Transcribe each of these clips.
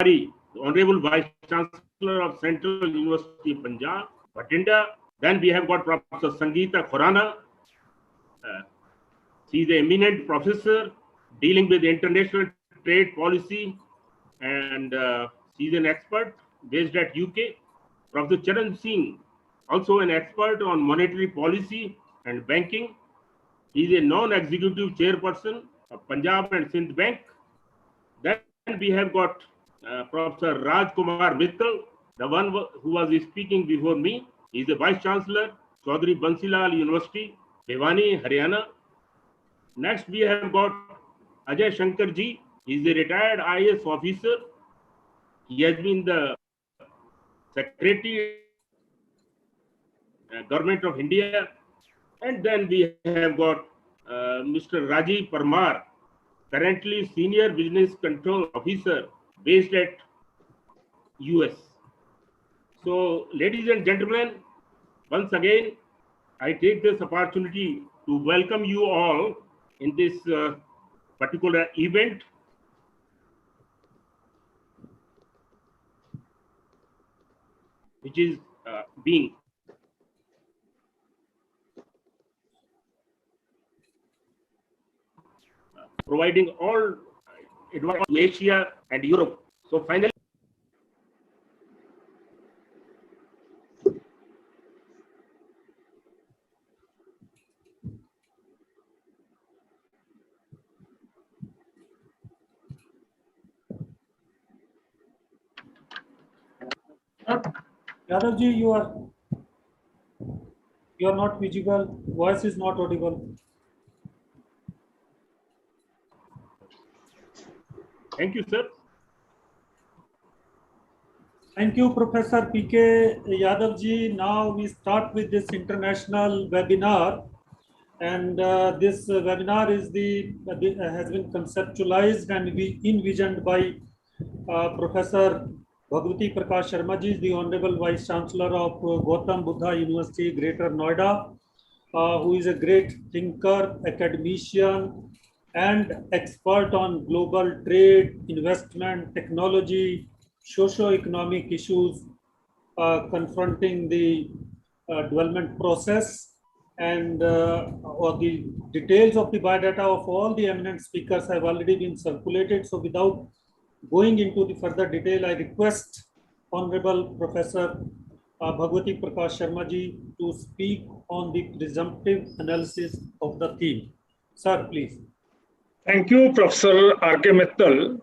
the Honorable Vice Chancellor of Central University of Punjab, Batinda. Then we have got Professor Sangeeta Khurana. She is an eminent professor dealing with international trade policy, and she is an expert based at UK. Professor Charan Singh, also an expert on monetary policy and banking. He is a non-executive chairperson of Punjab and Sindh Bank. Then we have got Professor Raj Kumar Mittal, the one who was speaking before me. He is a Vice Chancellor, Chaudhry Bansilal University, Bhiwani, Haryana. Next, we have got Ajay Shankar Ji. He is a retired IAS officer. He has been the Secretary Government of India. And then we have got Mr. Rajiv Parmar, currently Senior Business Control Officer based at US. So, ladies and gentlemen, once again, I take this opportunity to welcome you all in this particular event. Which is being providing all advice to Asia and Europe. So finally, Yadav ji, you are not visible. Voice is not audible. thank you, sir. Thank you, Professor P.K. Yadav ji. Now we start with this international webinar, and this webinar is has been conceptualized and envisioned by Professor Bhagwati Prakash Sharma ji, the Honorable Vice Chancellor of Gautam Buddha University, Greater Noida, who is a great thinker, academician, and expert on global trade, investment, technology, socio-economic issues confronting the development process. And or the details of the biodata of all the eminent speakers have already been circulated. So without going into the further detail, I request Honorable Professor Bhagwati Prakash Sharma ji to speak on the presumptive analysis of the theme. Sir, please. Thank you, Professor R.K. Mittal.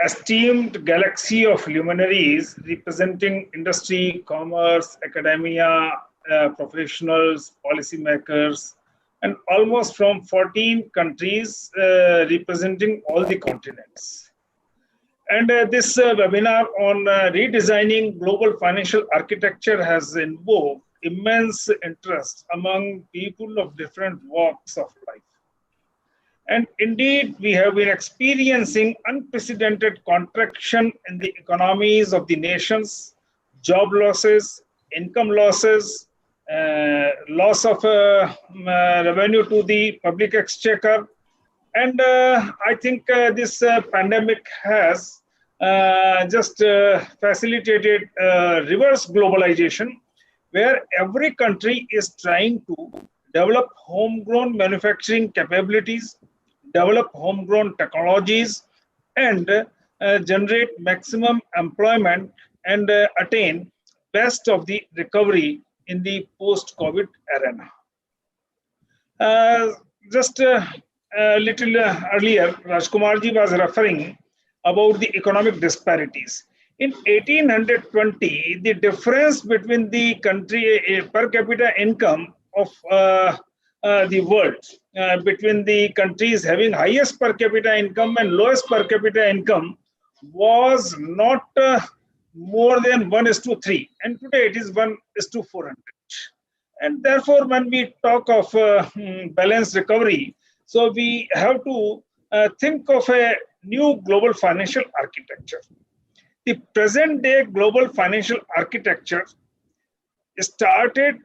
Esteemed galaxy of luminaries representing industry, commerce, academia, professionals, policymakers, and almost from 14 countries representing all the continents. And this webinar on redesigning global financial architecture has invoked immense interest among people of different walks of life. And indeed, we have been experiencing unprecedented contraction in the economies of the nations, job losses, income losses, loss of revenue to the public exchequer. And I think this pandemic has just facilitated reverse globalization, where every country is trying to develop homegrown manufacturing capabilities, develop homegrown technologies, and generate maximum employment and attain best of the recovery in the post-COVID arena. Just a little earlier, Rajkumarji was referring about the economic disparities. In 1820, the difference between the country per capita income of the world, between the countries having highest per capita income and lowest per capita income, was not more than 1:3, and today it is 1:400. And therefore, when we talk of balanced recovery, so we have to think of a new global financial architecture. The present day global financial architecture started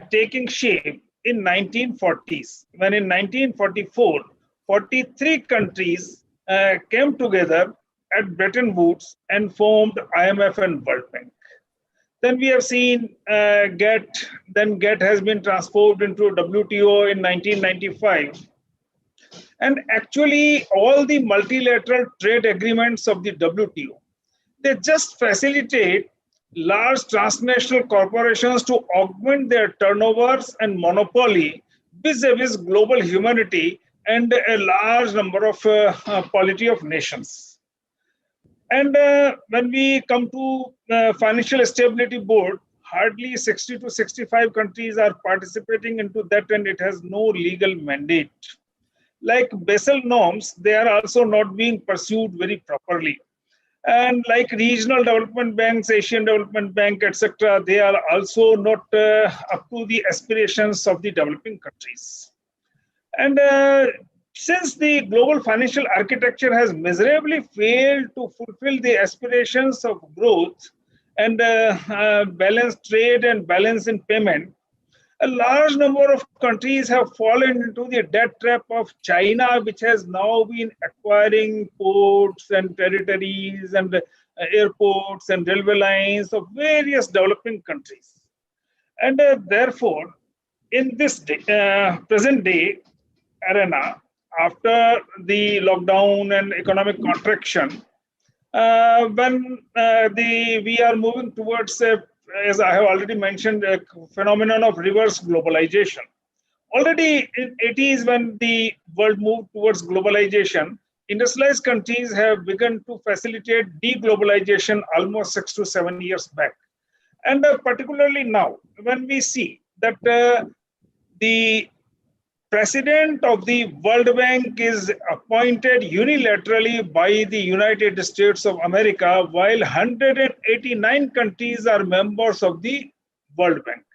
taking shape in 1940s, when in 1944, 43 countries came together at Bretton Woods and formed IMF and World Bank. Then we have seen GATT, then GATT has been transformed into WTO in 1995. And actually, all the multilateral trade agreements of the WTO, they just facilitate large transnational corporations to augment their turnovers and monopoly vis-a-vis global humanity and a large number of polity of nations. And when we come to Financial Stability Board, hardly 60 to 65 countries are participating into that, and it has no legal mandate. Like Basel norms, they are also not being pursued very properly. And like regional development banks, Asian Development Bank, etc., they are also not up to the aspirations of the developing countries. And since the global financial architecture has miserably failed to fulfill the aspirations of growth and balance trade and balance in payment, a large number of countries have fallen into the debt trap of China, which has now been acquiring ports and territories and airports and railway lines of various developing countries. And therefore, in this present day arena, after the lockdown and economic contraction, when we are moving towards as I have already mentioned, a phenomenon of reverse globalization. Already in 80s, when the world moved towards globalization, industrialized countries have begun to facilitate deglobalization almost 6 to 7 years back. And particularly now, when we see that the president of the World Bank is appointed unilaterally by the United States of America, while 189 countries are members of the World Bank.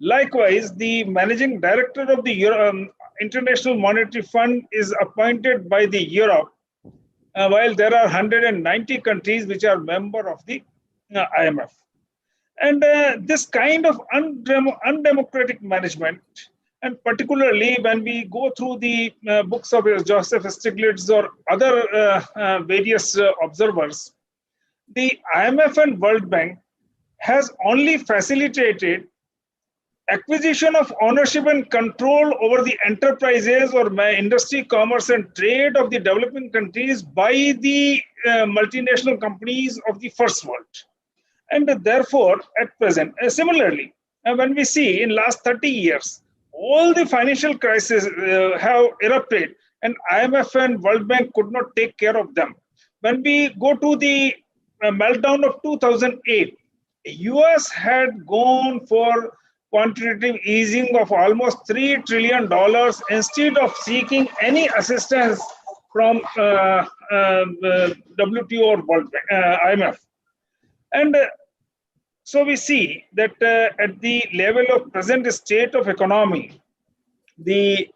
Likewise, the managing director of the International Monetary Fund is appointed by the Europe, while there are 190 countries which are member of the IMF. And this kind of undemocratic management, and particularly when we go through the books of Joseph Stiglitz or other various observers, the IMF and World Bank has only facilitated acquisition of ownership and control over the enterprises or industry, commerce, and trade of the developing countries by the multinational companies of the first world. And therefore, at present, similarly, when we see in last 30 years, all the financial crises have erupted, and IMF and World Bank could not take care of them. When we go to the meltdown of 2008, US had gone for quantitative easing of almost $3 trillion instead of seeking any assistance from WTO or World Bank, IMF. And so we see that at the level of present state of economy, the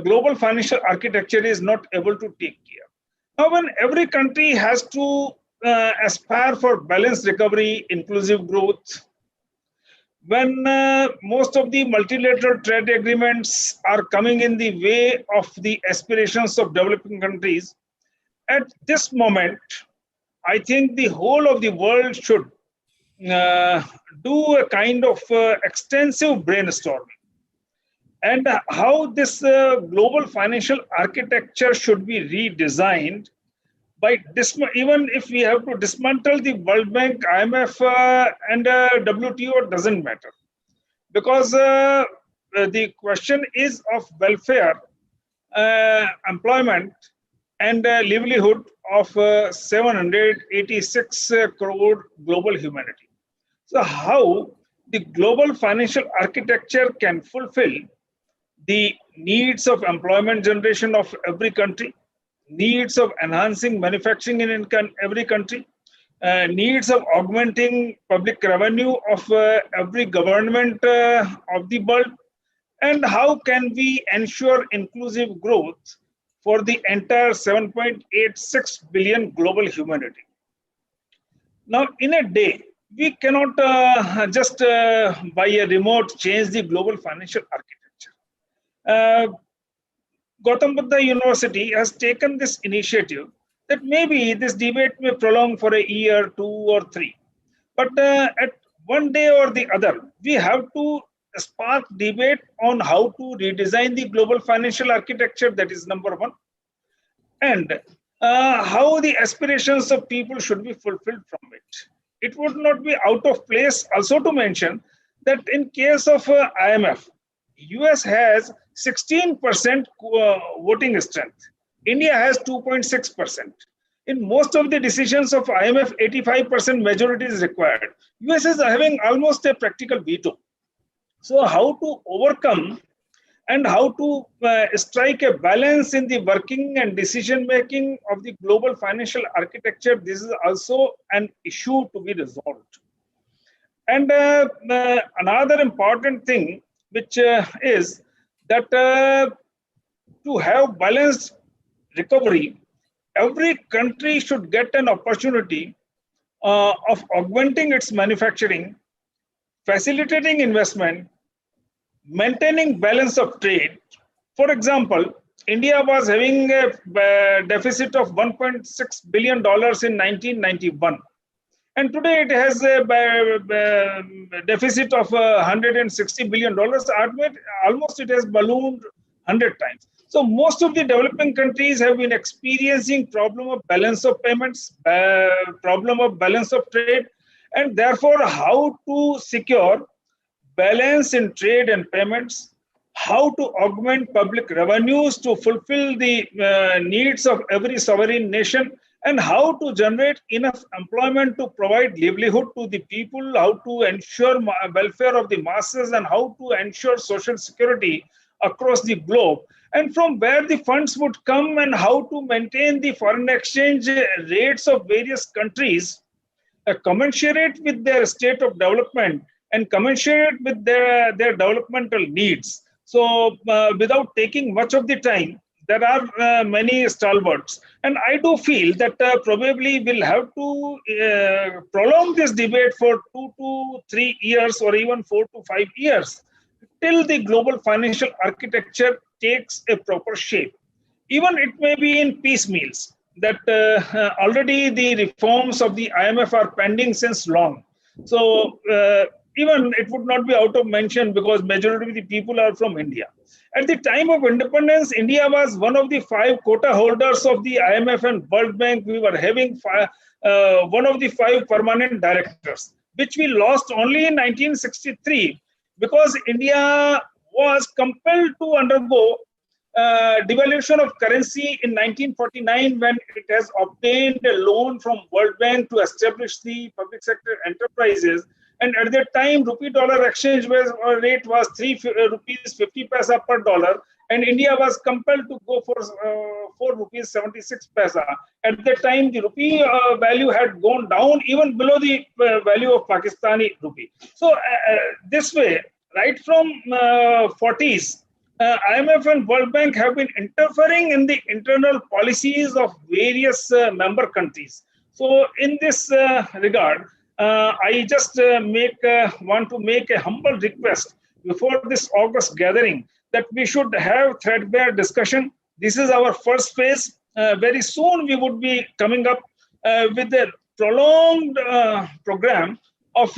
global financial architecture is not able to take care. Now, when every country has to aspire for balanced recovery, inclusive growth, when most of the multilateral trade agreements are coming in the way of the aspirations of developing countries, at this moment, I think the whole of the world should do a kind of extensive brainstorming, and how this global financial architecture should be redesigned by even if we have to dismantle the World Bank, IMF, and WTO, doesn't matter, because the question is of welfare, employment, and livelihood of 786 crore global humanity. So how the global financial architecture can fulfill the needs of employment generation of every country, needs of enhancing manufacturing in every country, needs of augmenting public revenue of every government of the world, and how can we ensure inclusive growth for the entire 7.86 billion global humanity. Now, in a day, we cannot just by a remote change the global financial architecture. Gautam Buddha University has taken this initiative that maybe this debate may prolong for a year, 2 or 3. But at one day or the other, we have to spark debate on how to redesign the global financial architecture. That is number one. And how the aspirations of people should be fulfilled from it. It would not be out of place also to mention that in case of IMF, US has 16% voting strength. India has 2.6%. In most of the decisions of IMF, 85% majority is required. US is having almost a practical veto. So how to overcome and how to strike a balance in the working and decision making of the global financial architecture, this is also an issue to be resolved. And another important thing, which is that to have balanced recovery, every country should get an opportunity of augmenting its manufacturing, facilitating investment, maintaining balance of trade. For example, India was having a deficit of $1.6 billion in 1991. And today it has a deficit of $160 billion. Almost it has ballooned 100 times. So most of the developing countries have been experiencing problem of balance of payments, problem of balance of trade, and therefore how to secure balance in trade and payments, how to augment public revenues to fulfill the needs of every sovereign nation, and how to generate enough employment to provide livelihood to the people, how to ensure welfare of the masses, and how to ensure social security across the globe, and from where the funds would come, and how to maintain the foreign exchange rates of various countries commensurate with their state of development and commensurate with their developmental needs. So without taking much of the time, there are many stalwarts. And I do feel that probably we'll have to prolong this debate for 2 to 3 years or even 4 to 5 years till the global financial architecture takes a proper shape. Even it may be in piecemeals, that already the reforms of the IMF are pending since long. So even it would not be out of mention because majority of the people are from India. At the time of independence, India was one of the 5 quota holders of the IMF and World Bank. We were having one of the 5 permanent directors, which we lost only in 1963 because India was compelled to undergo devaluation of currency in 1949 when it has obtained a loan from World Bank to establish the public sector enterprises. And at that time, rupee-dollar exchange rate was 3 rupees 50 paisa per dollar, and India was compelled to go for 4 rupees 76 paisa. At that time, the rupee value had gone down even below the value of Pakistani rupee. So this way, right from 40s, IMF and World Bank have been interfering in the internal policies of various member countries. So in this regard, I just want to make a humble request before this August gathering that we should have threadbare discussion. This is our first phase. Very soon we would be coming up with a prolonged program of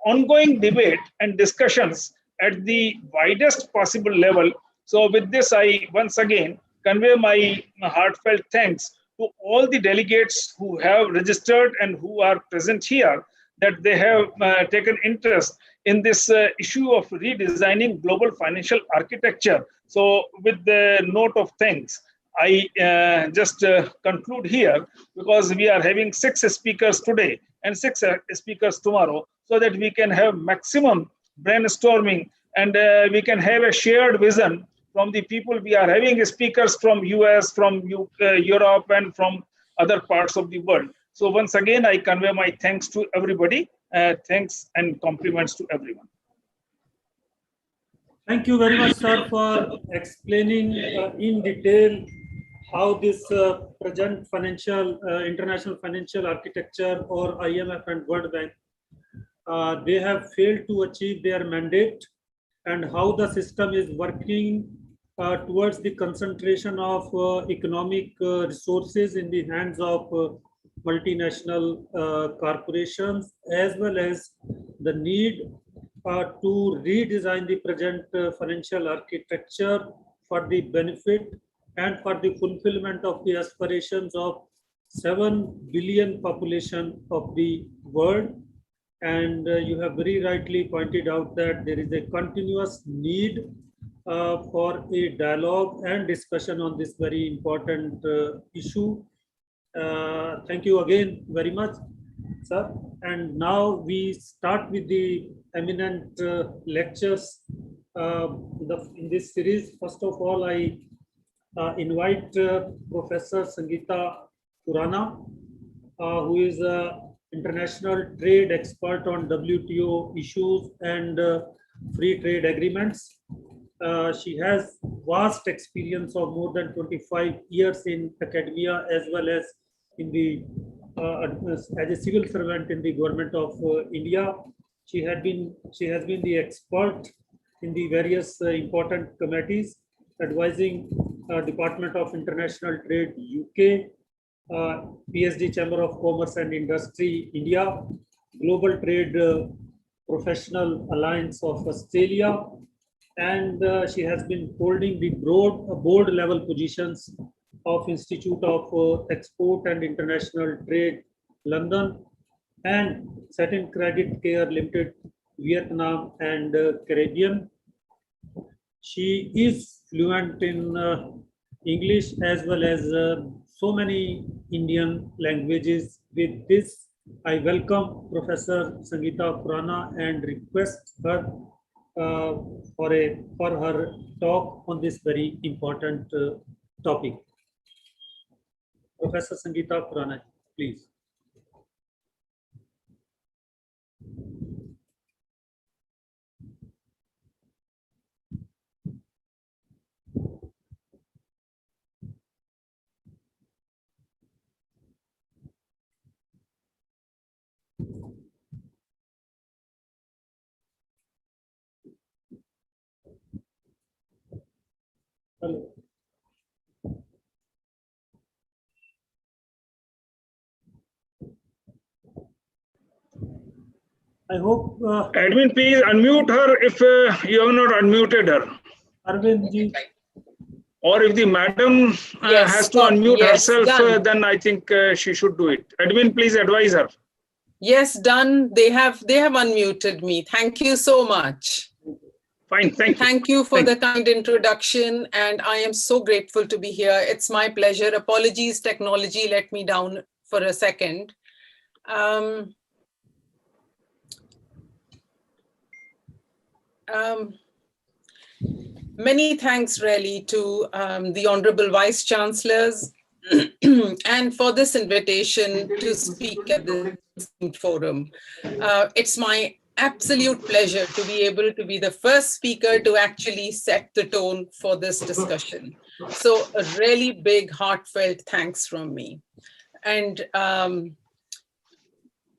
ongoing debate and discussions at the widest possible level. So with this, I once again convey my heartfelt thanks to all the delegates who have registered and who are present here, that they have taken interest in this issue of redesigning global financial architecture. So with the note of thanks, I just conclude here, because we are having 6 speakers today and 6 speakers tomorrow, so that we can have maximum brainstorming and we can have a shared vision from the people. We are having speakers from US, from Europe, and from other parts of the world. So once again, I convey my thanks to everybody. Thanks and compliments to everyone. Thank you very much, sir, for explaining in detail how this present international financial architecture, or IMF and World Bank, they have failed to achieve their mandate, and how the system is working towards the concentration of economic resources in the hands of multinational corporations, as well as the need to redesign the present financial architecture for the benefit and for the fulfillment of the aspirations of 7 billion population of the world. And you have very rightly pointed out that there is a continuous need for a dialogue and discussion on this very important issue. Thank you again very much, sir. And now we start with the eminent lectures in this series. First of all, I invite Professor Sangeeta Khurana, who is an international trade expert on WTO issues and free trade agreements. She has vast experience of more than 25 years in academia, as well as in the as a civil servant in the government of India. She has been the expert in the various important committees advising Department of International Trade UK, PSD Chamber of Commerce and Industry India, Global Trade Professional Alliance of Australia, and she has been holding the board level positions of Institute of Export and International Trade, London, and Satin Credit Care Limited, Vietnam and Caribbean. She is fluent in English as well as so many Indian languages. With this, I welcome Professor Sangeeta Khurana and request her for her talk on this very important topic. Professor Sangeeta Khurana, please. Hello. I hope. Admin, please unmute her if you have not unmuted her. Arvind ji. Or if the madam Yes, has to unmute yes, herself, then I think she should do it. Admin, please advise her. Yes, done. They have unmuted me. Thank you so much. Fine, thank you. Thank you for the kind introduction, and I am so grateful to be here. It's my pleasure. Apologies, technology let me down for a second. Many thanks really to the Honorable Vice Chancellors and for this invitation to speak at this forum. It's my absolute pleasure to be able to be the first speaker to actually set the tone for this discussion. So a really big heartfelt thanks from me. And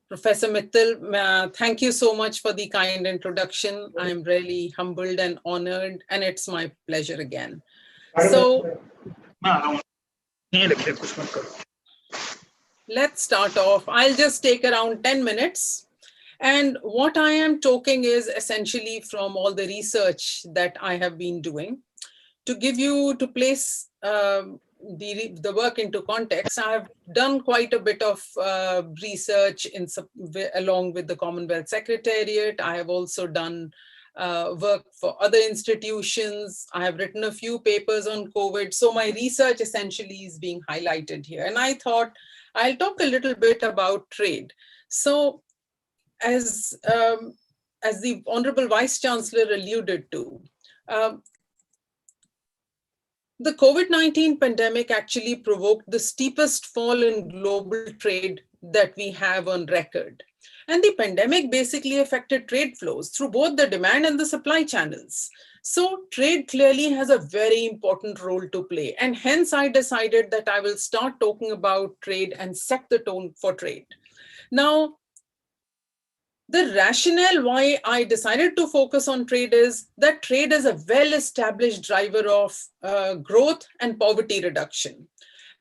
Professor Mittal, thank you so much for the kind introduction. I'm really humbled and honored, and it's my pleasure again. So let's start off. I'll just take around 10 minutes. And what I am talking is essentially from all the research that I have been doing. To place the work into context, I have done quite a bit of research along with the Commonwealth Secretariat. I have also done work for other institutions. I have written a few papers on COVID. So my research essentially is being highlighted here. And I thought I'll talk a little bit about trade. So as the Honorable Vice Chancellor alluded to, the COVID-19 pandemic actually provoked the steepest fall in global trade that we have on record. And the pandemic basically affected trade flows through both the demand and the supply channels. So trade clearly has a very important role to play. And hence I decided that I will start talking about trade and set the tone for trade. Now, The rationale why I decided to focus on trade is that trade is a well-established driver of growth and poverty reduction.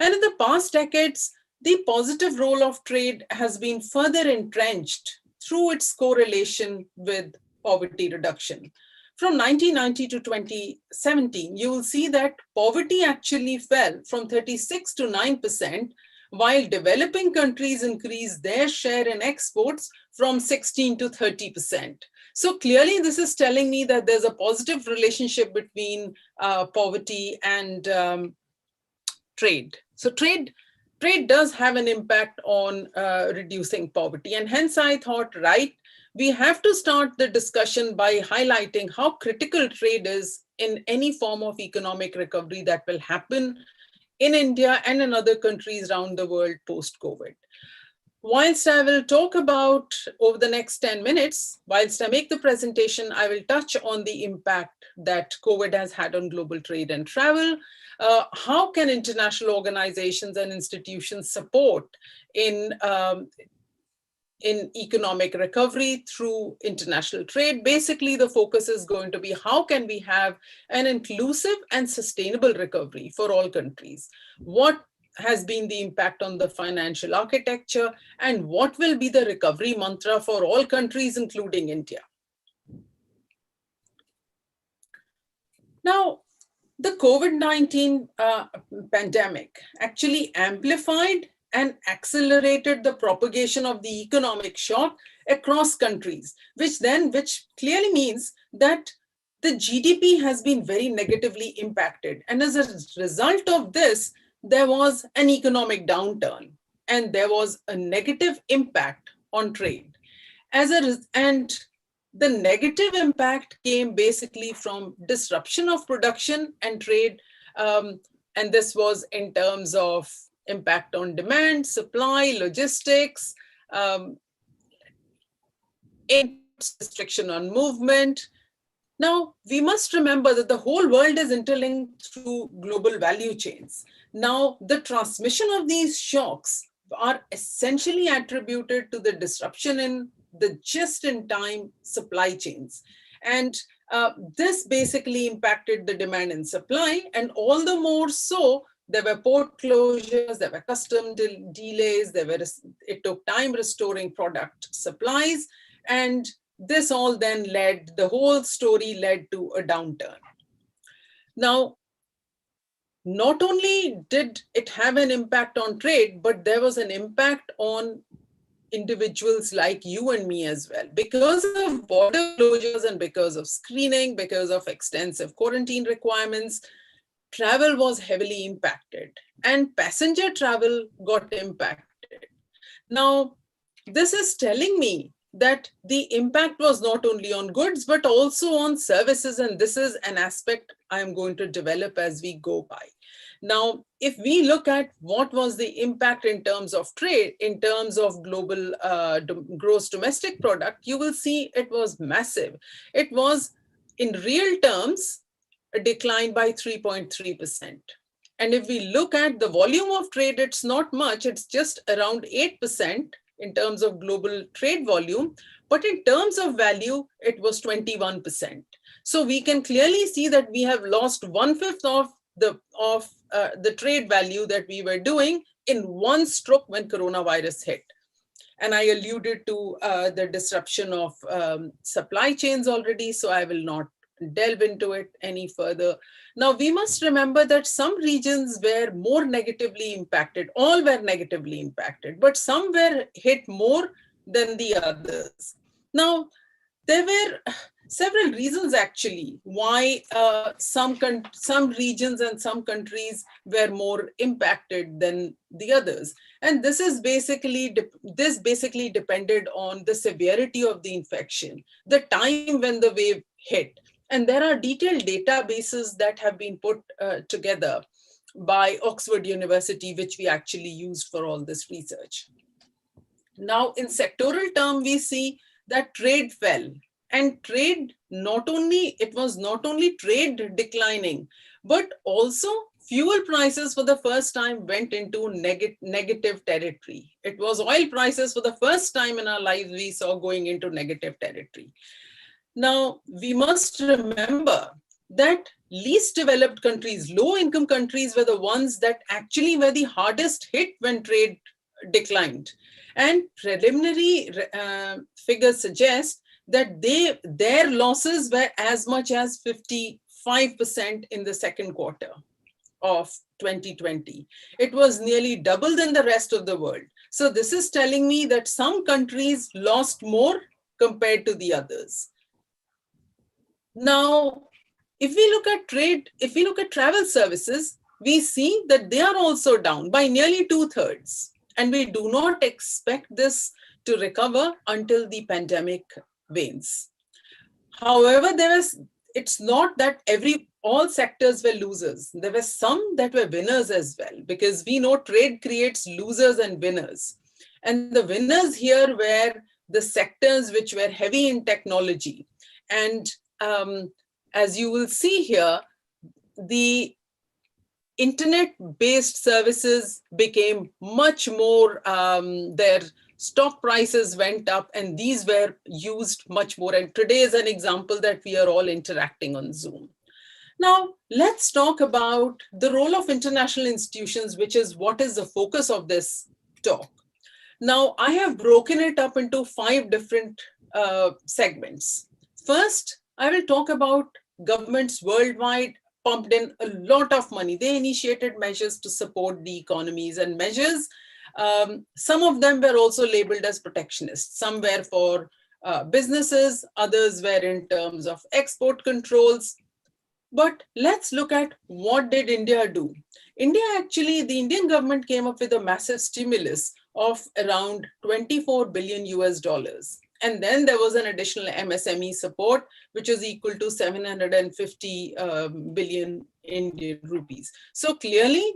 And in the past decades, the positive role of trade has been further entrenched through its correlation with poverty reduction. From 1990 to 2017, you will see that poverty actually fell from 36 to 9%, while developing countries increased their share in exports from 16 to 30%. So clearly, this is telling me that there's a positive relationship between poverty and trade. So trade does have an impact on reducing poverty. And hence I thought, right, we have to start the discussion by highlighting how critical trade is in any form of economic recovery that will happen in India and in other countries around the world post-COVID. Whilst I will talk about over the next 10 minutes, whilst I make the presentation, I will touch on the impact that COVID has had on global trade and travel. How can international organizations and institutions support in economic recovery through international trade? Basically, the focus is going to be how can we have an inclusive and sustainable recovery for all countries? What has been the impact on the financial architecture, and what will be the recovery mantra for all countries, including India? Now, the COVID-19 pandemic actually amplified and accelerated the propagation of the economic shock across countries, which clearly means that the GDP has been very negatively impacted. And as a result of this, there was an economic downturn and there was a negative impact on trade. And the negative impact came basically from disruption of production and trade. And this was in terms of impact on demand, supply, logistics, restriction on movement. Now, we must remember that the whole world is interlinked through global value chains. Now, the transmission of these shocks are essentially attributed to the disruption in the just-in-time supply chains. And this basically impacted the demand and supply, and all the more so, there were port closures, there were custom delays, it took time restoring product supplies, and this all then the whole story led to a downturn. Now, not only did it have an impact on trade, but there was an impact on individuals like you and me as well. Because of border closures and because of screening, because of extensive quarantine requirements, travel was heavily impacted and passenger travel got impacted. Now, this is telling me that the impact was not only on goods, but also on services. And this is an aspect I'm going to develop as we go by. Now, if we look at what was the impact in terms of trade, in terms of global gross domestic product, you will see it was massive. It was, in real terms, a decline by 3.3%. And if we look at the volume of trade, it's not much, it's just around 8% in terms of global trade volume, but in terms of value, it was 21%. So we can clearly see that we have lost 1/5 of the trade value that we were doing in one stroke when coronavirus hit. And I alluded to the disruption of supply chains already, so I will not delve into it any further. Now, we must remember that some regions were more negatively impacted, all were negatively impacted, but some were hit more than the others. Now, there were several reasons actually why some regions and some countries were more impacted than the others. And this basically depended on the severity of the infection, the time when the wave hit. And there are detailed databases that have been put together by Oxford University, which we actually used for all this research. Now, in sectoral term, we see that trade fell. And trade, it was not only trade declining, but also fuel prices for the first time went into negative territory. It was oil prices for the first time in our lives we saw going into negative territory. Now, we must remember that least developed countries, low income countries were the ones that actually were the hardest hit when trade declined. And preliminary figures suggest that their losses were as much as 55% in the second quarter of 2020. It was nearly double than the rest of the world. So this is telling me that some countries lost more compared to the others. Now, if we look at trade, if we look at travel services, we see that they are also down by nearly 2/3. And we do not expect this to recover until the pandemic wanes. However, it's not that all sectors were losers. There were some that were winners as well, because we know trade creates losers and winners. And the winners here were the sectors which were heavy in technology. And as you will see here, the internet-based services became much more, their stock prices went up, and these were used much more. And today is an example that we are all interacting on Zoom. Now, let's talk about the role of international institutions, which is what is the focus of this talk. Now, I have broken it up into 5 different segments. First, I will talk about governments worldwide pumped in a lot of money. They initiated measures to support the economies, and measures, some of them were also labeled as protectionist. Some were for businesses, others were in terms of export controls. But let's look at what did India do. The Indian government came up with a massive stimulus of around 24 billion US. And then there was an additional MSME support, which is equal to 750 billion Indian rupees. So clearly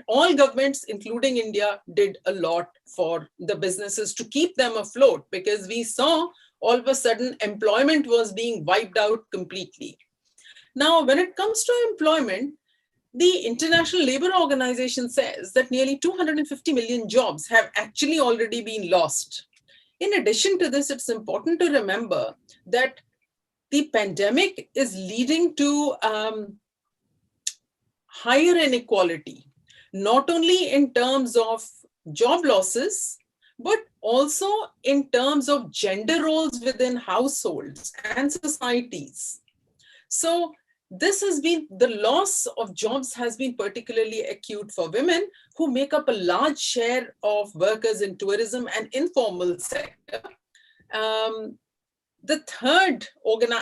all governments, including India, did a lot for the businesses to keep them afloat, because we saw all of a sudden employment was being wiped out completely. Now, when it comes to employment, the International Labour Organization says that nearly 250 million jobs have actually already been lost. In addition to this, it's important to remember that the pandemic is leading to higher inequality, not only in terms of job losses, but also in terms of gender roles within households and societies. So the loss of jobs has been particularly acute for women, who make up a large share of workers in tourism and informal sector. The third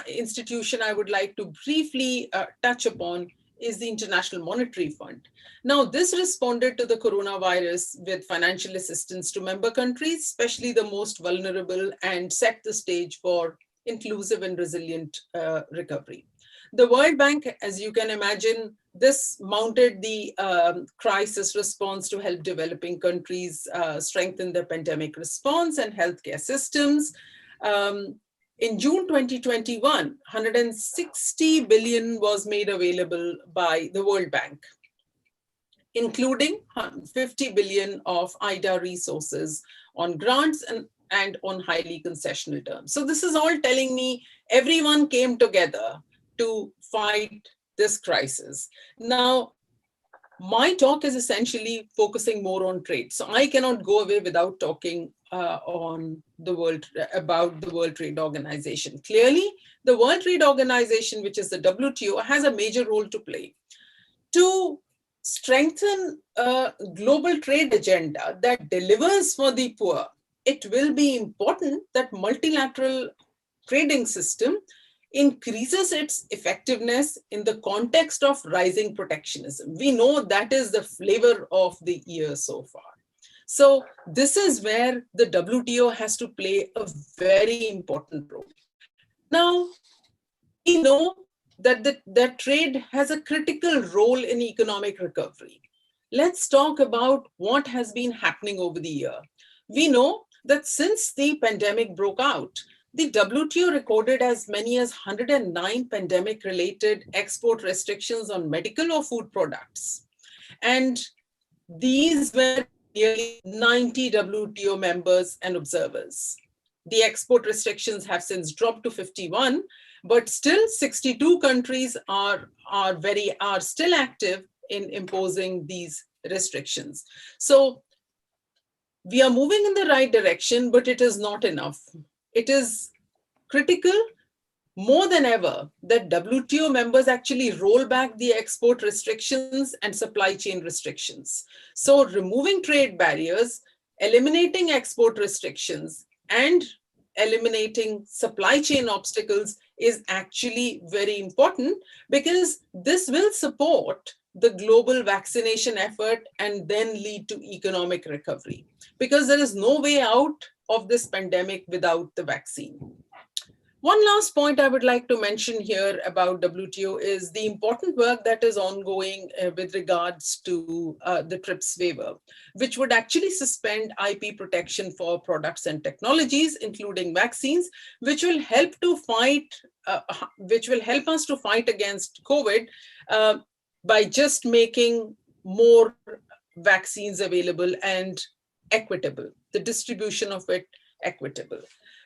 institution I would like to briefly touch upon is the International Monetary Fund. Now, this responded to the coronavirus with financial assistance to member countries, especially the most vulnerable, and set the stage for inclusive and resilient recovery. The World Bank, as you can imagine, this mounted the crisis response to help developing countries strengthen their pandemic response and healthcare systems. In June 2021, 160 billion was made available by the World Bank, including 50 billion of IDA resources on grants and on highly concessional terms. So this is all telling me everyone came together to fight this crisis. Now, my talk is essentially focusing more on trade. So I cannot go away without talking about the World Trade Organization. Clearly, the World Trade Organization, which is the WTO, has a major role to play to strengthen a global trade agenda that delivers for the poor. It will be important that multilateral trading system increases its effectiveness in the context of rising protectionism. We know that is the flavor of the year so far. So this is where the WTO has to play a very important role. Now, we know that that trade has a critical role in economic recovery. Let's talk about what has been happening over the year. We know that since the pandemic broke out, the WTO recorded as many as 109 pandemic-related export restrictions on medical or food products. And these were nearly 90 WTO members and observers. The export restrictions have since dropped to 51, but still 62 countries are still active in imposing these restrictions. So we are moving in the right direction, but it is not enough. It is critical more than ever that WTO members actually roll back the export restrictions and supply chain restrictions. So removing trade barriers, eliminating export restrictions, and eliminating supply chain obstacles is actually very important, because this will support the global vaccination effort and then lead to economic recovery, because there is no way out of this pandemic without the vaccine. One last point I would like to mention here about WTO is the important work that is ongoing with regards to the TRIPS waiver, which would actually suspend IP protection for products and technologies, including vaccines, which will help us to fight against COVID by just making more vaccines available and equitable, the distribution of it equitable.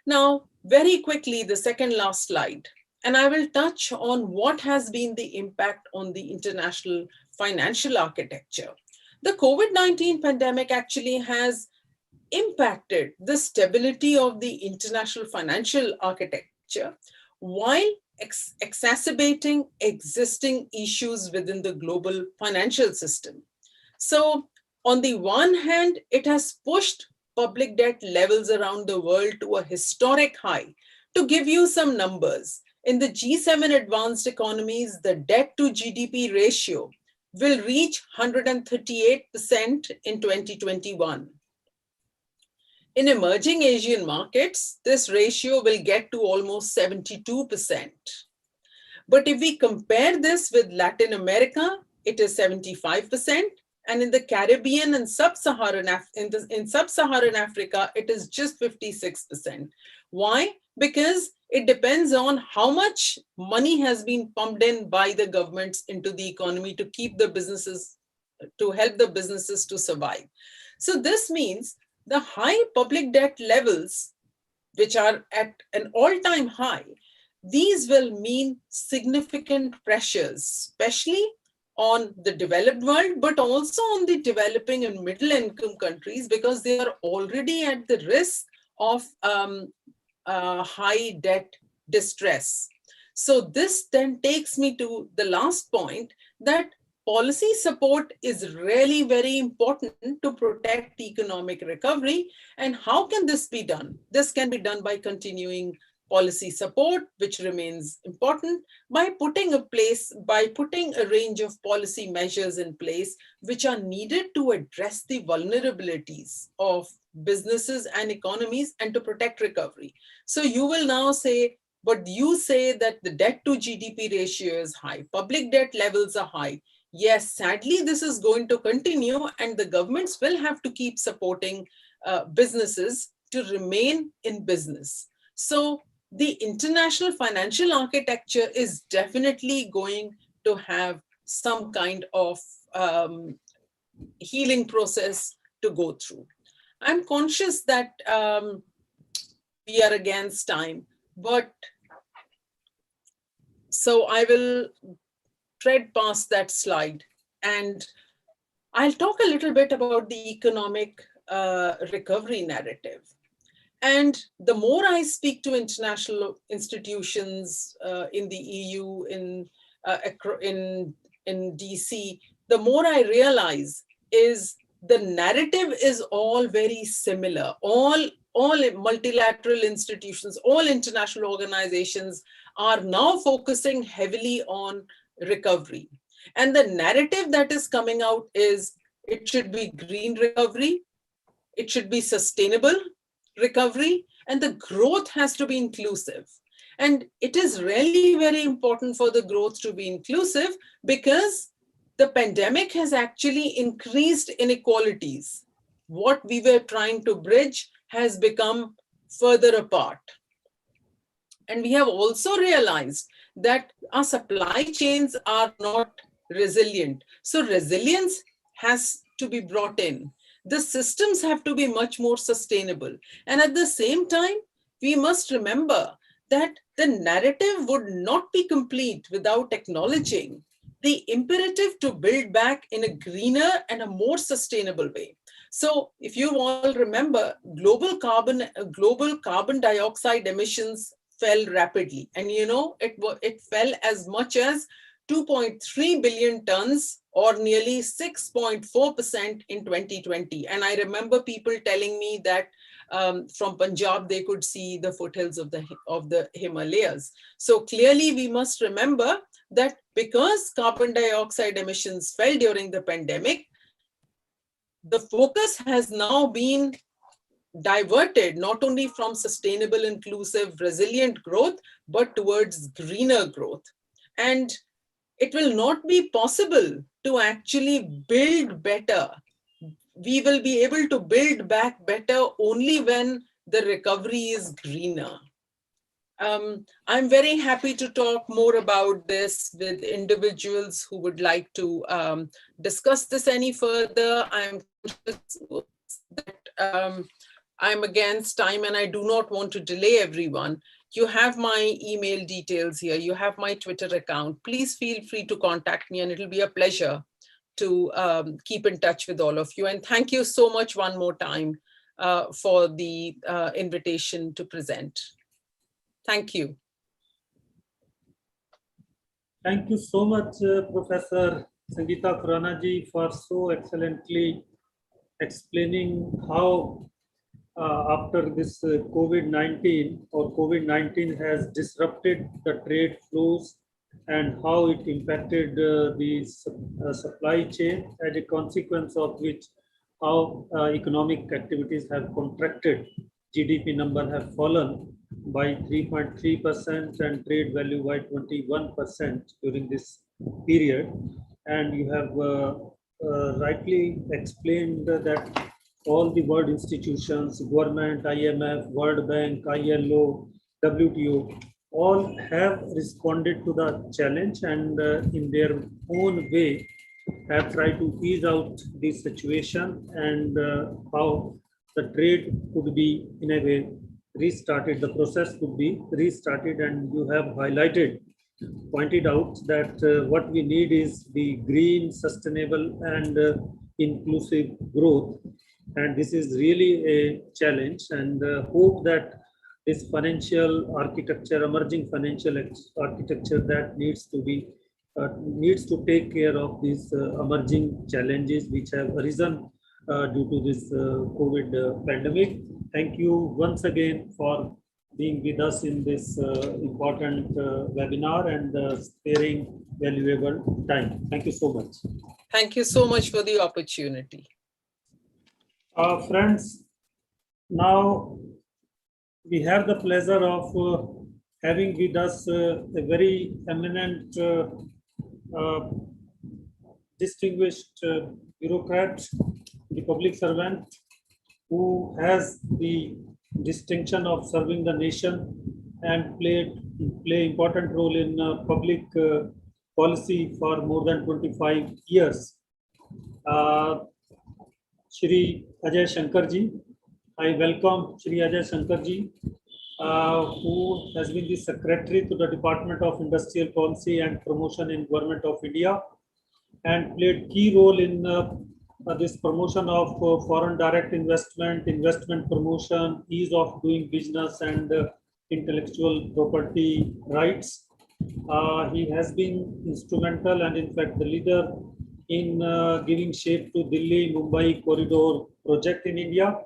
Now, very quickly, the second last slide, and I will touch on what has been the impact on the international financial architecture. The COVID-19 pandemic actually has impacted the stability of the international financial architecture while exacerbating existing issues within the global financial system. So, on the one hand, it has pushed public debt levels around the world to a historic high. To give you some numbers, in the G7 advanced economies, the debt to GDP ratio will reach 138% in 2021. In emerging Asian markets, this ratio will get to almost 72%. But if we compare this with Latin America, it is 75%. And in the Caribbean and Sub-Saharan Africa, it is just 56%. Why? Because it depends on how much money has been pumped in by the governments into the economy to keep the businesses, to help the businesses to survive. So this means the high public debt levels, which are at an all-time high, these will mean significant pressures, especially on the developed world, but also on the developing and middle income countries, because they are already at the risk of high debt distress. So this then takes me to the last point, that policy support is really very important to protect economic recovery. And how can this be done? This can be done by continuing policy support, which remains important, by putting a range of policy measures in place which are needed to address the vulnerabilities of businesses and economies and to protect recovery. So you will now say, but you say that the debt to GDP ratio is high, public debt levels are high. Yes, sadly, this is going to continue, and the governments will have to keep supporting businesses to remain in business. So the international financial architecture is definitely going to have some kind of healing process to go through. I'm conscious that we are against time, but so I will tread past that slide, and I'll talk a little bit about the economic recovery narrative. And the more I speak to international institutions in the EU, in DC, the more I realize is the narrative is all very similar. All multilateral institutions, all international organizations are now focusing heavily on recovery. And the narrative that is coming out is it should be green recovery, it should be sustainable recovery, and the growth has to be inclusive. And it is really very important for the growth to be inclusive, because the pandemic has actually increased inequalities. What we were trying to bridge has become further apart. And we have also realized that our supply chains are not resilient. So resilience has to be brought in. The systems have to be much more sustainable. And at the same time, we must remember that the narrative would not be complete without acknowledging the imperative to build back in a greener and a more sustainable way. So if you all remember, global carbon dioxide emissions fell rapidly. And it fell as much as 2.3 billion tons, or nearly 6.4% in 2020. And I remember people telling me that from Punjab, they could see the foothills of the Himalayas. So clearly we must remember that because carbon dioxide emissions fell during the pandemic, the focus has now been diverted not only from sustainable, inclusive, resilient growth, but towards greener growth. And it will not be possible to actually build better. We will be able to build back better only when the recovery is greener. I'm very happy to talk more about this with individuals who would like to discuss this any further. I'm conscious that I'm against time and I do not want to delay everyone. You have my email details here. You have my Twitter account. Please feel free to contact me and it'll be a pleasure to keep in touch with all of you. And thank you so much one more time for the invitation to present. Thank you. Thank you so much, Professor Sangeeta Khurana ji, for so excellently explaining how after this COVID-19 has disrupted the trade flows and how it impacted the supply chain, as a consequence of which how economic activities have contracted. GDP number have fallen by 3.3% and trade value by 21% during this period. And you have rightly explained that all the world institutions, government, IMF, World Bank, ILO, WTO, all have responded to the challenge and in their own way have tried to ease out the situation and how the trade could be in a way restarted, the process could be restarted. And you have pointed out that what we need is the green, sustainable and inclusive growth. And this is really a challenge, and hope that this financial architecture, emerging financial architecture that needs to take care of these emerging challenges which have arisen due to this COVID pandemic. Thank you once again for being with us in this important webinar and sparing valuable time. Thank you so much. Thank you so much for the opportunity. Friends, now we have the pleasure of having with us a very eminent, distinguished bureaucrat, the public servant, who has the distinction of serving the nation and play important role in public policy for more than 25 years. Shri Ajay Shankar ji, I welcome Shri Ajay Shankar ji, who has been the Secretary to the Department of Industrial Policy and Promotion in Government of India and played key role in this promotion of foreign direct investment, investment promotion, ease of doing business and intellectual property rights. He has been instrumental and in fact the leader in giving shape to Delhi-Mumbai corridor project in India.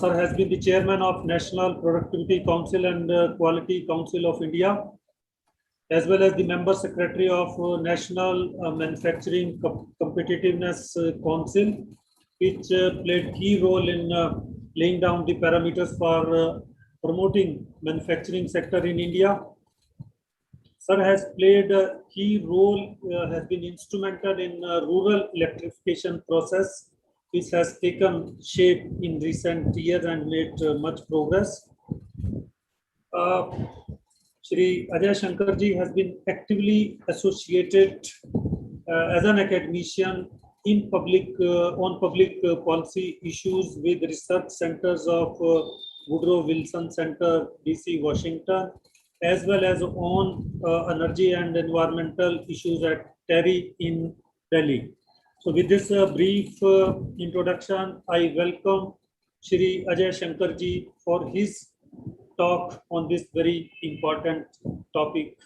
Sir has been the chairman of National Productivity Council and Quality Council of India, as well as the member secretary of National Manufacturing Competitiveness Council, which played key role in laying down the parameters for promoting manufacturing sector in India. Sir has played a key role, has been instrumental in rural electrification process, which has taken shape in recent years and made much progress. Shri Ajay Shankarji has been actively associated as an academician in public on public policy issues with research centers of Woodrow Wilson Center, DC, Washington, as well as on energy and environmental issues at TERI in Delhi. So with this brief introduction, I welcome Shri Ajay Shankarji for his talk on this very important topic.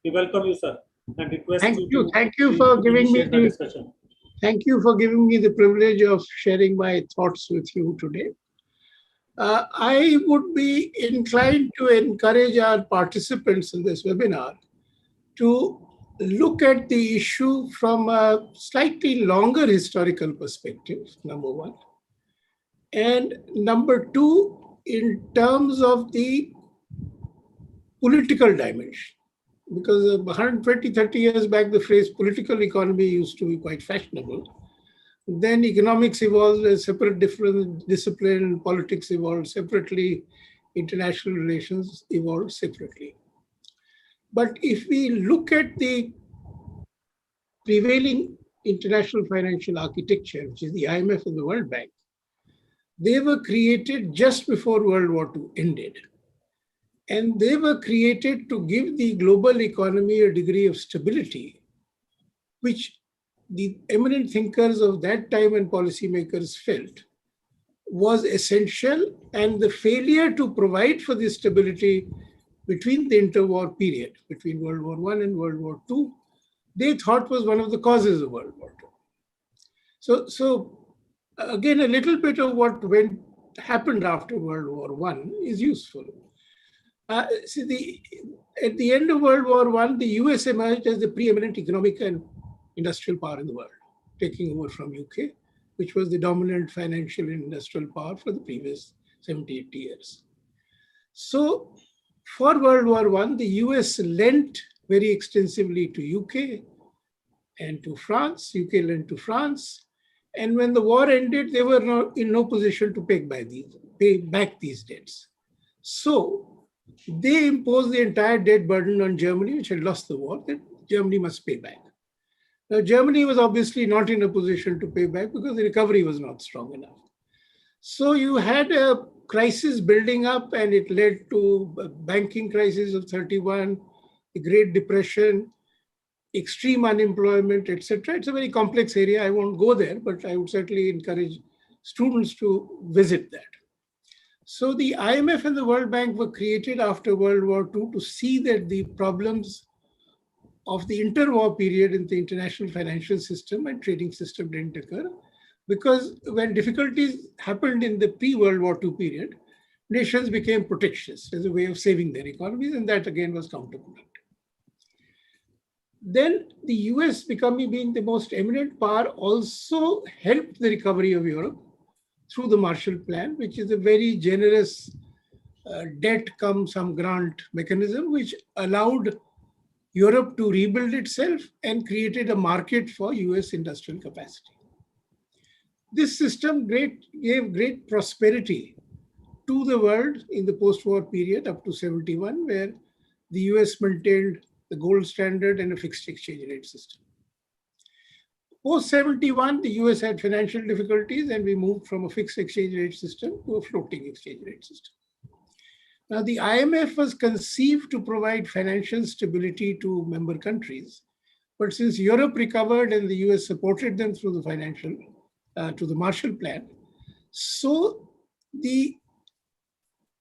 We welcome you, sir, and request Thank you you. to Thank you for giving me initiate the the discussion. thank you for giving me the privilege of sharing my thoughts with you today. I would be inclined to encourage our participants in this webinar to look at the issue from a slightly longer historical perspective, number one. And number two, in terms of the political dimension. Because 120, 30 years back, the phrase political economy used to be quite fashionable. Then economics evolved as separate different discipline, politics evolved separately, international relations evolved separately. But if we look at the prevailing international financial architecture, which is the IMF and the World Bank, they were created just before World War II ended. And they were created to give the global economy a degree of stability, which the eminent thinkers of that time and policymakers felt was essential, and the failure to provide for this stability between the interwar period, between World War I and World War II, they thought was one of the causes of World War II. So again, a little bit of what happened after World War I is useful. At the end of World War I, the US emerged as the preeminent economic and industrial power in the world, taking over from UK, which was the dominant financial and industrial power for the previous 70, 80 years. So for World War I, the US lent very extensively to UK and to France. UK lent to France. And when the war ended, they were in no position to pay back these debts. So they imposed the entire debt burden on Germany, which had lost the war, that Germany must pay back. Now, Germany was obviously not in a position to pay back because the recovery was not strong enough. So you had a crisis building up, and it led to a banking crisis of 31, the Great Depression, extreme unemployment, etc. It's a very complex area. I won't go there, but I would certainly encourage students to visit that. So the IMF and the World Bank were created after World War II to see that the problems of the interwar period in the international financial system and trading system didn't occur. Because when difficulties happened in the pre-World War II period, nations became protectionist as a way of saving their economies, and that again was counterproductive. Then the US, being the most eminent power, also helped the recovery of Europe through the Marshall Plan, which is a very generous debt come some grant mechanism, which allowed Europe to rebuild itself and created a market for US industrial capacity. This system gave great prosperity to the world in the post-war period up to 71, where the US maintained the gold standard and a fixed exchange rate system. Post-71, the US had financial difficulties, and we moved from a fixed exchange rate system to a floating exchange rate system. Now, the IMF was conceived to provide financial stability to member countries, but since Europe recovered and the US supported them through the to the Marshall Plan, so the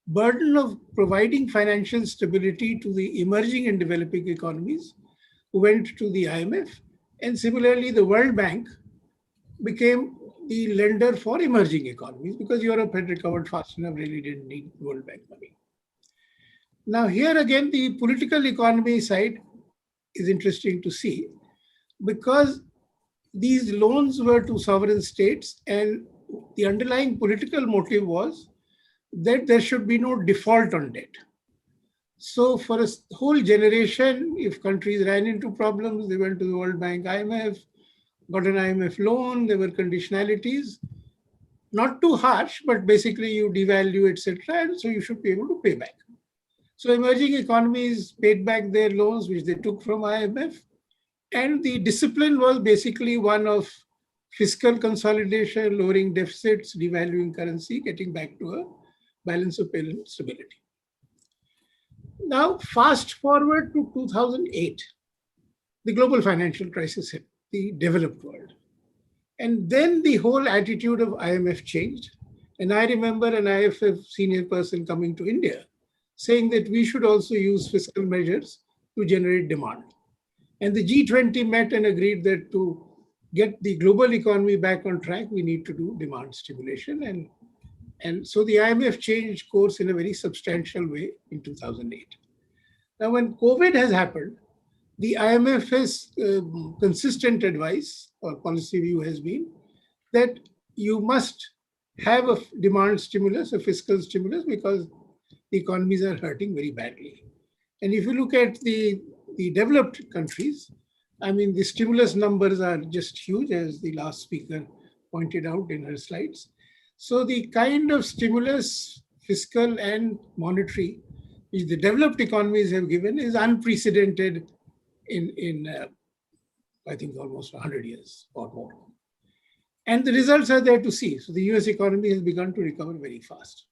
burden of providing financial stability to the emerging and developing economies went to the IMF, and similarly, the World Bank became the lender for emerging economies because Europe had recovered fast enough, really didn't need World Bank money. Now, here again, the political economy side is interesting to see because these loans were to sovereign states, and the underlying political motive was that there should be no default on debt. So for a whole generation, if countries ran into problems, they went to the World Bank, IMF, got an IMF loan, there were conditionalities, not too harsh, but basically you devalue, etc. And so you should be able to pay back. So emerging economies paid back their loans, which they took from IMF. And the discipline was basically one of fiscal consolidation, lowering deficits, devaluing currency, getting back to a balance of payment stability. Now, fast forward to 2008, the global financial crisis hit the developed world. And then the whole attitude of IMF changed. And I remember an IMF senior person coming to India saying that we should also use fiscal measures to generate demand. And the G20 met and agreed that to get the global economy back on track, we need to do demand stimulation. And so the IMF changed course in a very substantial way in 2008. Now, when COVID has happened, the IMF's consistent advice or policy view has been that you must have a demand stimulus, a fiscal stimulus, because the economies are hurting very badly. And if you look at the developed countries, I mean, the stimulus numbers are just huge, as the last speaker pointed out in her slides. So the kind of stimulus, fiscal and monetary, which the developed economies have given is unprecedented in I think, almost 100 years or more. And the results are there to see. So the US economy has begun to recover very fast.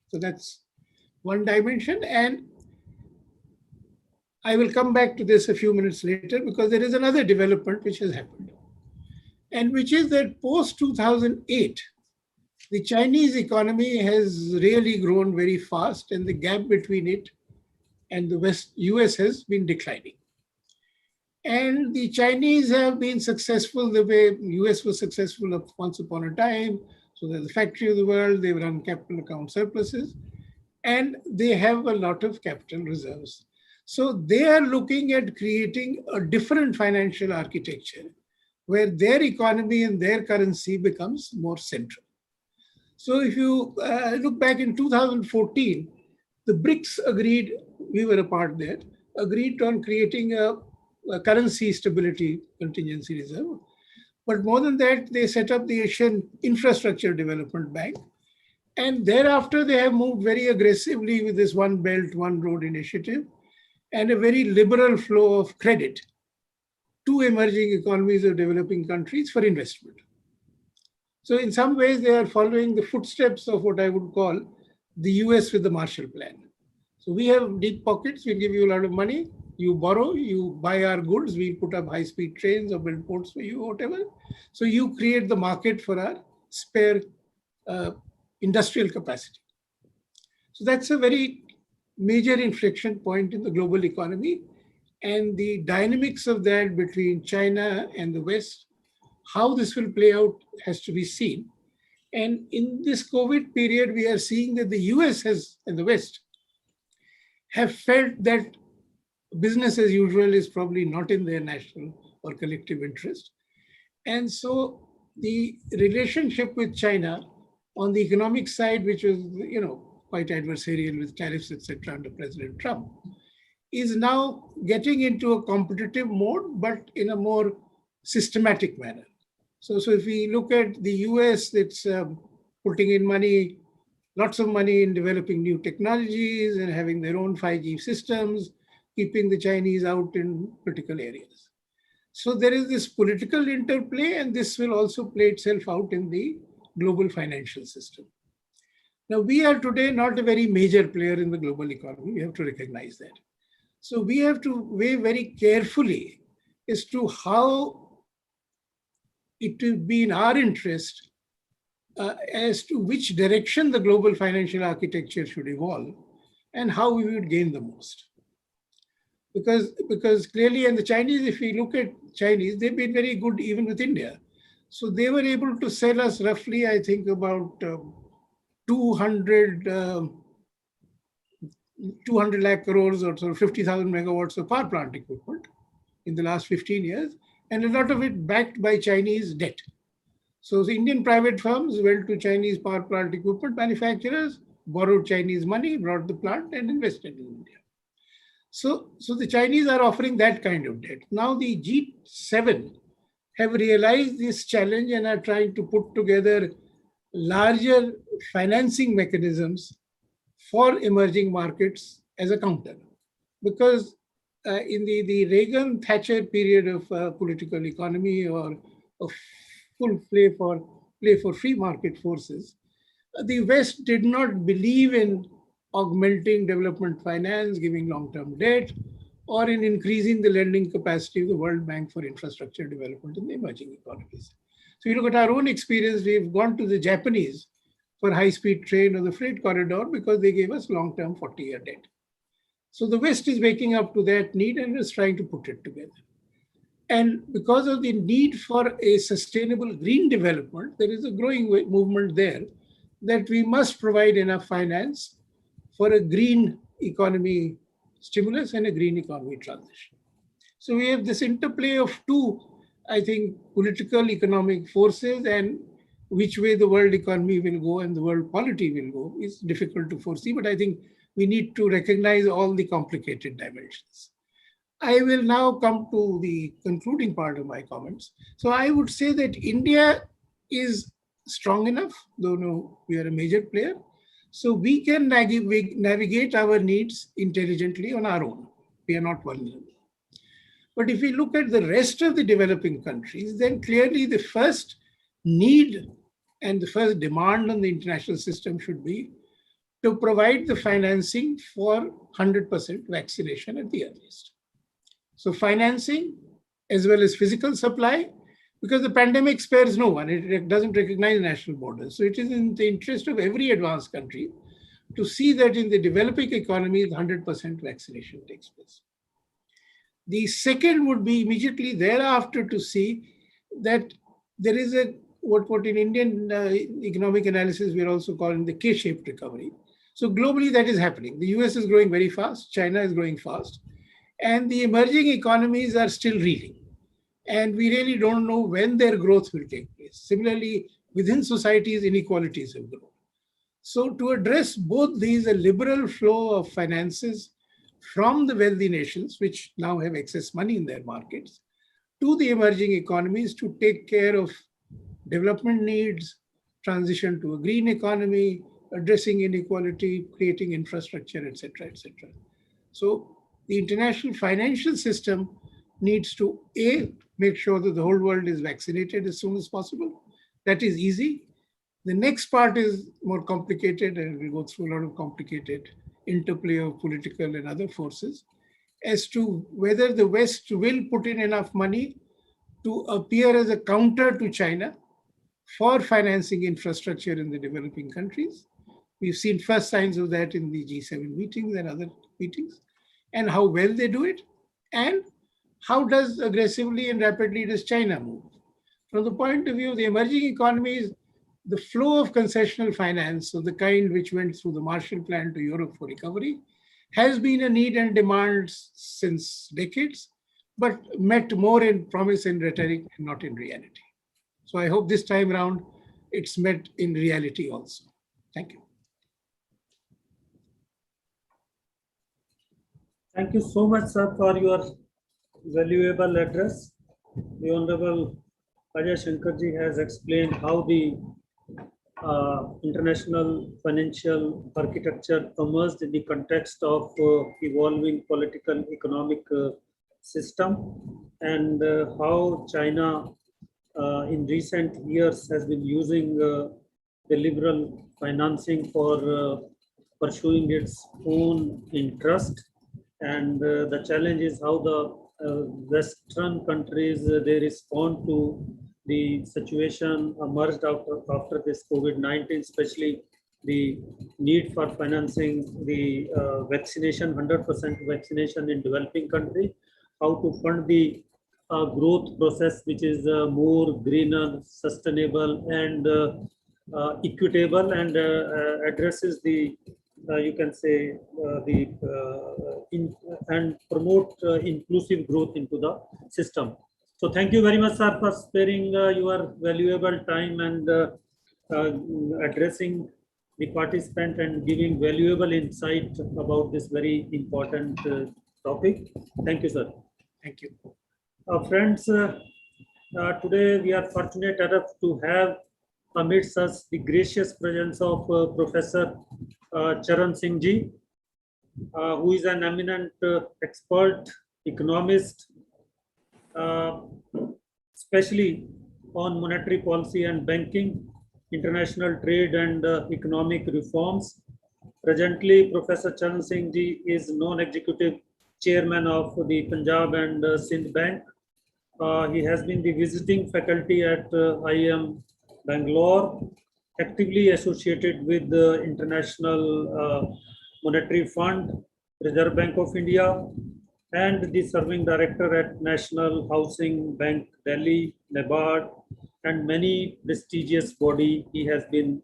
So that's one dimension. And I will come back to this a few minutes later because there is another development which has happened. And which is that post 2008, the Chinese economy has really grown very fast and the gap between it and the US has been declining. And the Chinese have been successful the way US was successful once upon a time. So they're the factory of the world, they run capital account surpluses, and they have a lot of capital reserves. So they are looking at creating a different financial architecture where their economy and their currency becomes more central. So if you look back in 2014, the BRICS agreed, we were a part there, agreed on creating a currency stability contingency reserve. But more than that, they set up the Asian Infrastructure Development Bank. And thereafter, they have moved very aggressively with this One Belt, One Road initiative and a very liberal flow of credit to emerging economies of developing countries for investment. So in some ways, they are following the footsteps of what I would call the US with the Marshall Plan. So we have deep pockets, we'll give you a lot of money, you borrow, you buy our goods, we put up high-speed trains or build ports for you, whatever. So you create the market for our spare industrial capacity. So that's a very major inflection point in the global economy. And the dynamics of that between China and the West, how this will play out has to be seen. And in this COVID period, we are seeing that the US and the West have felt that business as usual is probably not in their national or collective interest. And so the relationship with China on the economic side, which was, quite adversarial with tariffs, etc., under President Trump, is now getting into a competitive mode, but in a more systematic manner. So if we look at the US, it's putting in money, lots of money in developing new technologies and having their own 5G systems, keeping the Chinese out in critical areas. So there is this political interplay, and this will also play itself out in the global financial system. Now, we are today not a very major player in the global economy. We have to recognize that. So we have to weigh very carefully as to how it will be in our interest as to which direction the global financial architecture should evolve and how we would gain the most. Because clearly, and the Chinese, if we look at Chinese, they've been very good even with India. So they were able to sell us roughly, I think, about 200 lakh crores or so, 50,000 megawatts of power plant equipment in the last 15 years, and a lot of it backed by Chinese debt. So the Indian private firms went to Chinese power plant equipment manufacturers, borrowed Chinese money, brought the plant and invested in India. So the Chinese are offering that kind of debt. Now the G7 have realized this challenge and are trying to put together larger financing mechanisms for emerging markets as a counter. Because in the Reagan-Thatcher period of political economy or of full play for free market forces, the West did not believe in augmenting development finance, giving long-term debt, or in increasing the lending capacity of the World Bank for infrastructure development in the emerging economies. So you look at our own experience, we've gone to the Japanese for high-speed train or the freight corridor because they gave us long-term 40-year debt. So the West is waking up to that need and is trying to put it together. And because of the need for a sustainable green development, there is a growing movement there that we must provide enough finance for a green economy stimulus and a green economy transition. So we have this interplay of two, I think, political economic forces, and which way the world economy will go and the world polity will go is difficult to foresee, but I think we need to recognize all the complicated dimensions. I will now come to the concluding part of my comments. So I would say that India is strong enough, though no, we are a major player, so we can navigate our needs intelligently on our own. We are not vulnerable. But if we look at the rest of the developing countries, then clearly the first need and the first demand on the international system should be to provide the financing for 100% vaccination at the earliest. So financing as well as physical supply, because the pandemic spares no one. It doesn't recognize national borders. So it is in the interest of every advanced country to see that in the developing economies, 100% vaccination takes place. The second would be immediately thereafter to see that there is a, what in Indian economic analysis, we're also calling the K-shaped recovery. So globally that is happening. The US is growing very fast, China is growing fast, and the emerging economies are still reeling. And we really don't know when their growth will take place. Similarly, within societies, inequalities have grown. So to address both these, a liberal flow of finances from the wealthy nations, which now have excess money in their markets, to the emerging economies to take care of development needs, transition to a green economy, addressing inequality, creating infrastructure, etc., etc. So the international financial system needs to, A, make sure that the whole world is vaccinated as soon as possible. That is easy. The next part is more complicated, and we go through a lot of complicated interplay of political and other forces as to whether the West will put in enough money to appear as a counter to China for financing infrastructure in the developing countries. We've seen first signs of that in the G7 meetings and other meetings, and how well they do it, and how does aggressively and rapidly does China move. From the point of view of the emerging economies, the flow of concessional finance of the kind which went through the Marshall Plan to Europe for recovery has been a need and demand since decades, but met more in promise and rhetoric and not in reality. So I hope this time around it's met in reality also. Thank you. Thank you so much, sir, for your valuable address. The Honorable Ajay Shankarji has explained how the international financial architecture emerged in the context of evolving political economic system, and how China in recent years has been using the liberal financing for pursuing its own interest. And the challenge is how the Western countries, they respond to the situation emerged after this COVID-19, especially the need for financing the vaccination, 100% vaccination in developing countries, how to fund the growth process, which is more greener, sustainable, and equitable, and addresses the you can say and promote inclusive growth into the system. So thank you very much, sir, for sparing your valuable time and addressing the participant and giving valuable insight about this very important topic. Thank you, sir. Thank you. Friends, today we are fortunate enough to have amidst us the gracious presence of Professor Charan Singh ji. who is an eminent expert, economist, uh, especially on monetary policy and banking, international trade and economic reforms. Presently, Professor Charan Singh Ji is non-executive chairman of the Punjab and Sindh Bank. He has been the visiting faculty at IIM Bangalore, actively associated with the International Monetary Fund, Reserve Bank of India, and the serving director at National Housing Bank Delhi, NABARD, and many prestigious body. He has been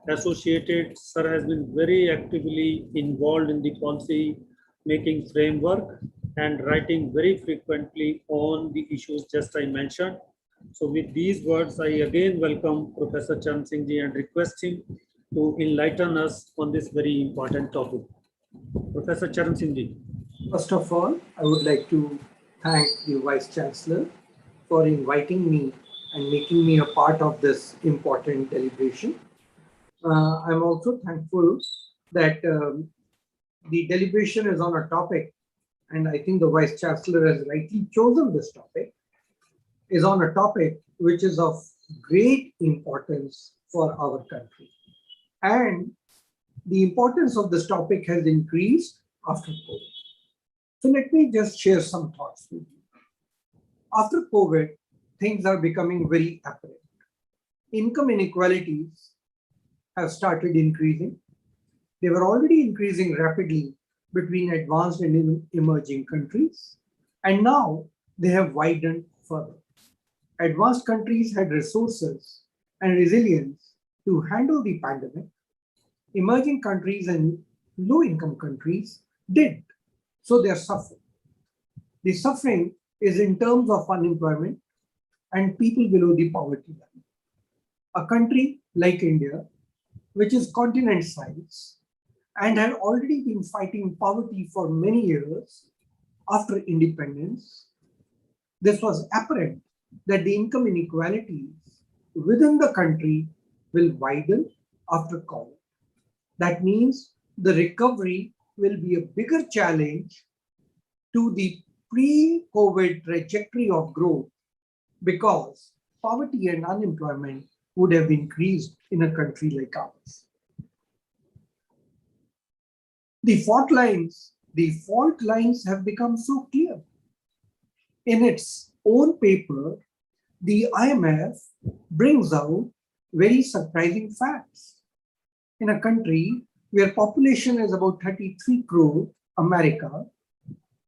associated. Sir has been very actively involved in the policy making framework and writing very frequently on the issues just I mentioned. So with these words, I again welcome Professor Charan Singh Ji and request him to enlighten us on this very important topic. Professor Charan Singh Ji. First of all, I would like to thank the Vice Chancellor for inviting me and making me a part of this important deliberation. I'm also thankful that the deliberation is on a topic, and I think the Vice Chancellor has rightly chosen this topic, is on a topic which is of great importance for our country. And the importance of this topic has increased after COVID. So let me just share some thoughts with you. After COVID, things are becoming very apparent. Income inequalities have started increasing. They were already increasing rapidly between advanced and emerging countries, and now they have widened further. Advanced countries had resources and resilience to handle the pandemic. Emerging countries and low-income countries did. So they are suffering. The suffering is in terms of unemployment and people below the poverty line. A country like India, which is continent size and had already been fighting poverty for many years after independence, this was apparent that the income inequalities within the country will widen after COVID. That means the recovery will be a bigger challenge to the pre-COVID trajectory of growth because poverty and unemployment would have increased in a country like ours. The fault lines have become so clear. In its own paper, the IMF brings out very surprising facts. In a country where population is about 33 crore, America,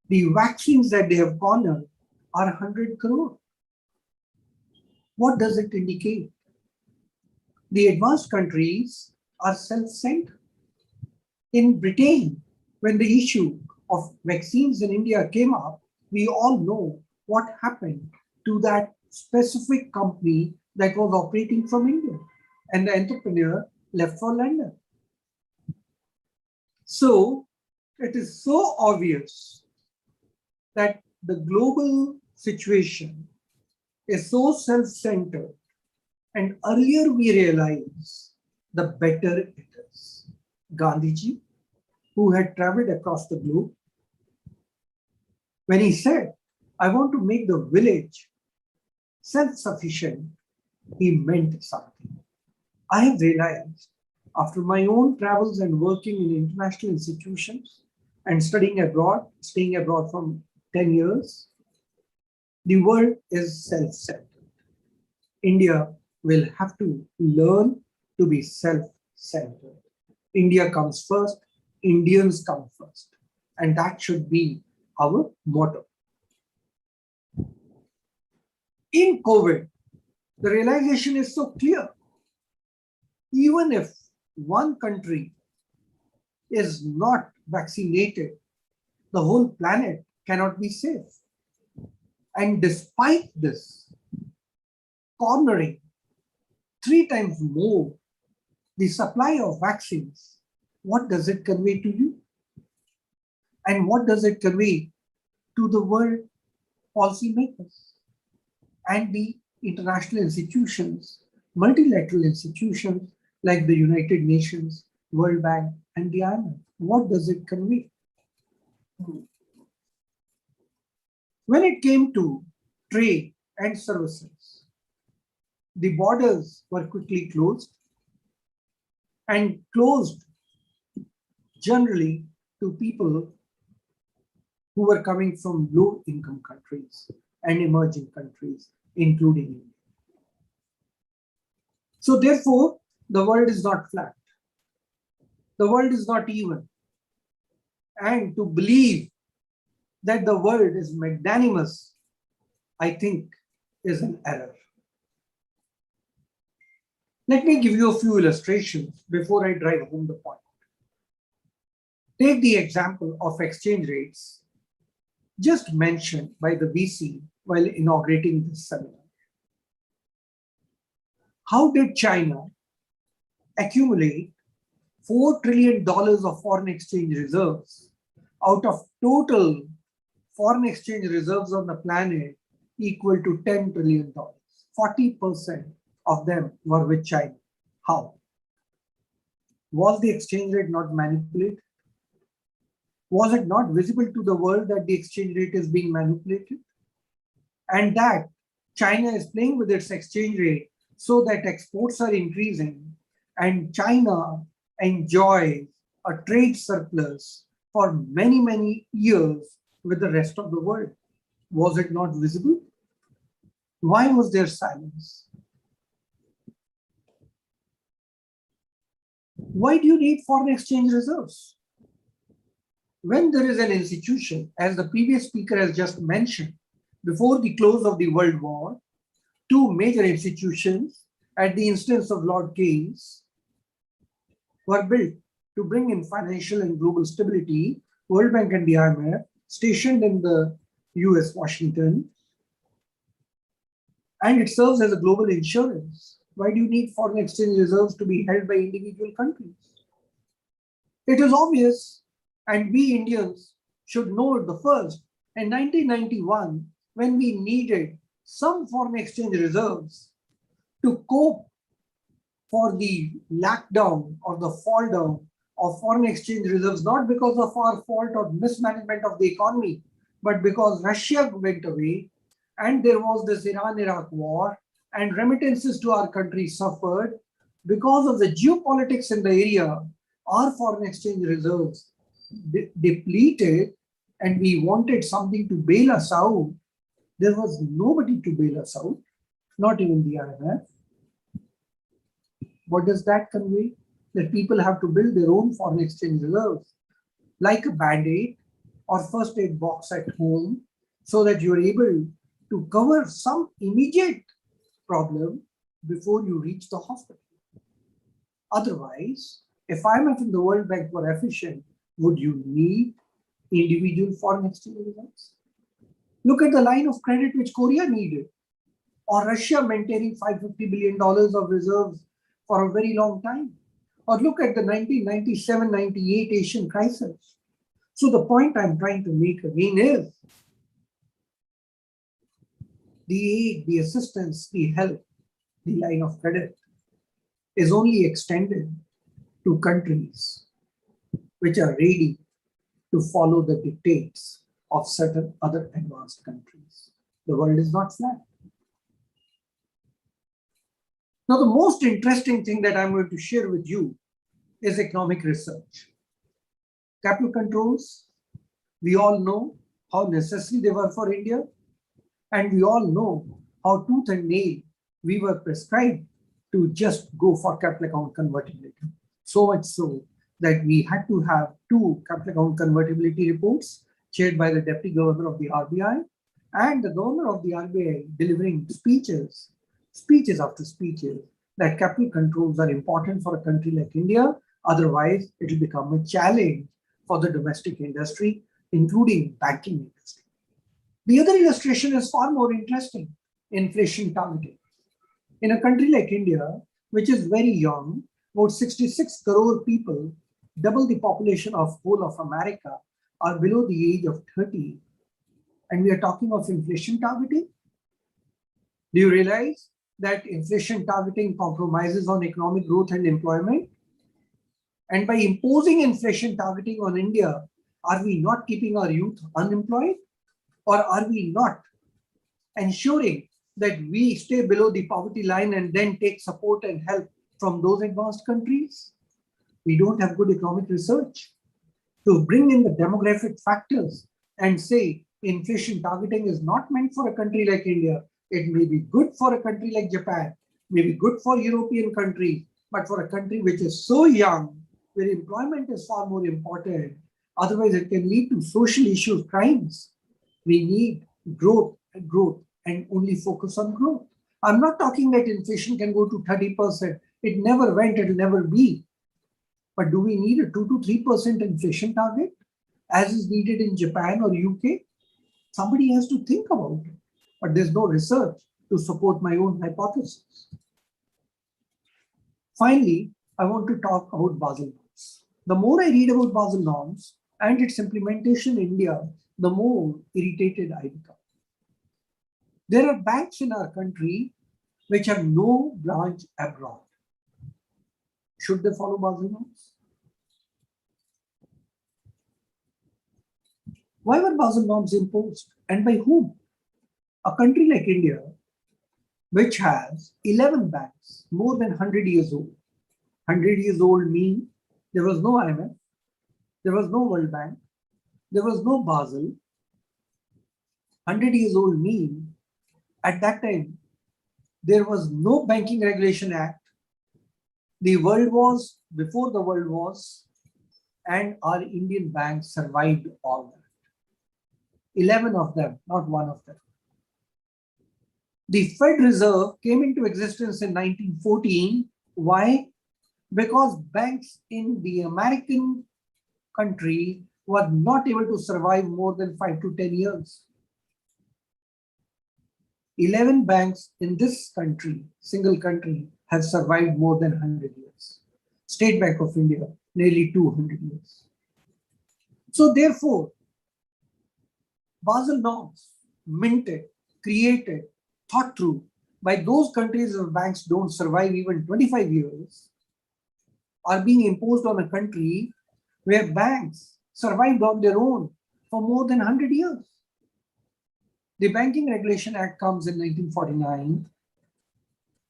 the vaccines that they have cornered are 100 crore. What does it indicate? The advanced countries are self-centered. In Britain, when the issue of vaccines in India came up, we all know what happened to that specific company that was operating from India, and the entrepreneur left for London. So it is so obvious that the global situation is so self-centered, and earlier we realized, the better it is. Gandhiji, who had traveled across the globe, when he said, I want to make the village self-sufficient, he meant something. I have realized after my own travels and working in international institutions and studying abroad, staying abroad for 10 years, the world is self-centered. India will have to learn to be self-centered. India comes first, Indians come first, and that should be our motto. In COVID, the realization is so clear. Even if one country is not vaccinated, the whole planet cannot be safe. And despite this, cornering 3 times more the supply of vaccines, what does it convey to you? And what does it convey to the world policymakers and the international institutions, multilateral institutions like the United Nations, World Bank, and the IMF? What does it convey? When it came to trade and services, the borders were quickly closed and closed generally to people who were coming from low-income countries and emerging countries, including India. So therefore, the world is not flat. The world is not even. And to believe that the world is magnanimous, I think, is an error. Let me give you a few illustrations before I drive home the point. Take the example of exchange rates just mentioned by the VC while inaugurating this seminar. How did China accumulate $4 trillion of foreign exchange reserves out of total foreign exchange reserves on the planet equal to $10 trillion? 40% of them were with China. How? Was the exchange rate not manipulated? Was it not visible to the world that the exchange rate is being manipulated? And that China is playing with its exchange rate so that exports are increasing and China enjoys a trade surplus for many, many years with the rest of the world. Was it not visible? Why was there silence? Why do you need foreign exchange reserves? When there is an institution, as the previous speaker has just mentioned, before the close of the World War, two major institutions at the instance of Lord Keynes were built to bring in financial and global stability, World Bank and the IMF, stationed in the US, Washington, and it serves as a global insurance. Why do you need foreign exchange reserves to be held by individual countries? It is obvious, and we Indians should know it the first. In 1991, when we needed some foreign exchange reserves to cope for the lackdown or the fall down of foreign exchange reserves, not because of our fault or mismanagement of the economy, but because Russia went away and there was this Iran-Iraq war and remittances to our country suffered. Because of the geopolitics in the area, our foreign exchange reserves depleted and we wanted something to bail us out. There was nobody to bail us out, not even the IMF. What does that convey? That people have to build their own foreign exchange reserves, like a band-aid or first aid box at home, so that you're able to cover some immediate problem before you reach the hospital. Otherwise, if IMF and the World Bank were efficient, would you need individual foreign exchange reserves? Look at the line of credit which Korea needed, or Russia maintaining $550 billion of reserves for a very long time. Or look at the 1997-98 Asian crisis. So the point I'm trying to make again is the aid, the assistance, the help, the line of credit is only extended to countries which are ready to follow the dictates of certain other advanced countries. The world is not flat. Now, the most interesting thing that I'm going to share with you is economic research. Capital controls, we all know how necessary they were for India, and we all know how tooth and nail we were prescribed to just go for capital account convertibility. So much so that we had to have two capital account convertibility reports chaired by the Deputy Governor of the RBI and the Governor of the RBI delivering speeches after speeches that capital controls are important for a country like India. Otherwise, it will become a challenge for the domestic industry, including banking industry. The other illustration is far more interesting: inflation targeting. In a country like India, which is very young, about 66 crore people, double the population of whole of America, are below the age of 30, and we are talking of inflation targeting. Do you realize that inflation targeting compromises on economic growth and employment? And by imposing inflation targeting on India, Are we not keeping our youth unemployed? Or are we not ensuring that we stay below the poverty line and then take support and help from those advanced countries? We don't have good economic research to bring in the demographic factors and say inflation targeting is not meant for a country like India. It may be good for a country like Japan, may be good for European countries, but for a country which is so young, where employment is far more important, otherwise it can lead to social issues, crimes. We need growth, and only focus on growth. I'm not talking that inflation can go to 30%. It never went, it'll never be. But do we need a 2 to 3% inflation target as is needed in Japan or UK? Somebody has to think about it. But there's no research to support my own hypothesis. Finally, I want to talk about Basel norms. The more I read about Basel norms and its implementation in India, the more irritated I become. There are banks in our country which have no branch abroad. Should they follow Basel norms? Why were Basel norms imposed and by whom? A country like India, which has 11 banks more than 100 years old. 100 years old mean there was no IMF, there was no World Bank, there was no Basel. 100 years old mean at that time there was no Banking Regulation Act. The world was before the world was, and our Indian banks survived all that. 11 of them, not one of them. The Fed Reserve came into existence in 1914. Why? Because banks in the American country were not able to survive more than 5 to 10 years. 11 banks in this country, single country, have survived more than 100 years. State Bank of India, nearly 200 years. So therefore, Basel norms, minted, created, thought through by those countries where banks don't survive even 25 years, are being imposed on a country where banks survived on their own for more than 100 years. The Banking Regulation Act comes in 1949.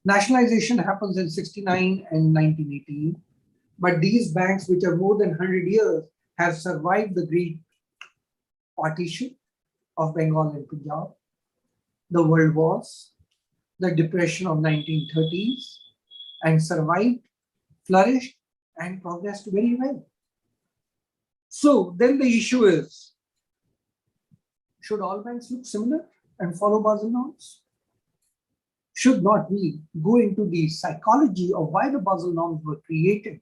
Nationalization happens in 69 and 1918. But these banks, which are more than 100 years, have survived the Great Partition of Bengal and Punjab, the World Wars, the Depression of 1930s, and survived, flourished, and progressed very well. So then the issue is, should all banks look similar and follow Basel norms? Should not we go into the psychology of why the Basel norms were created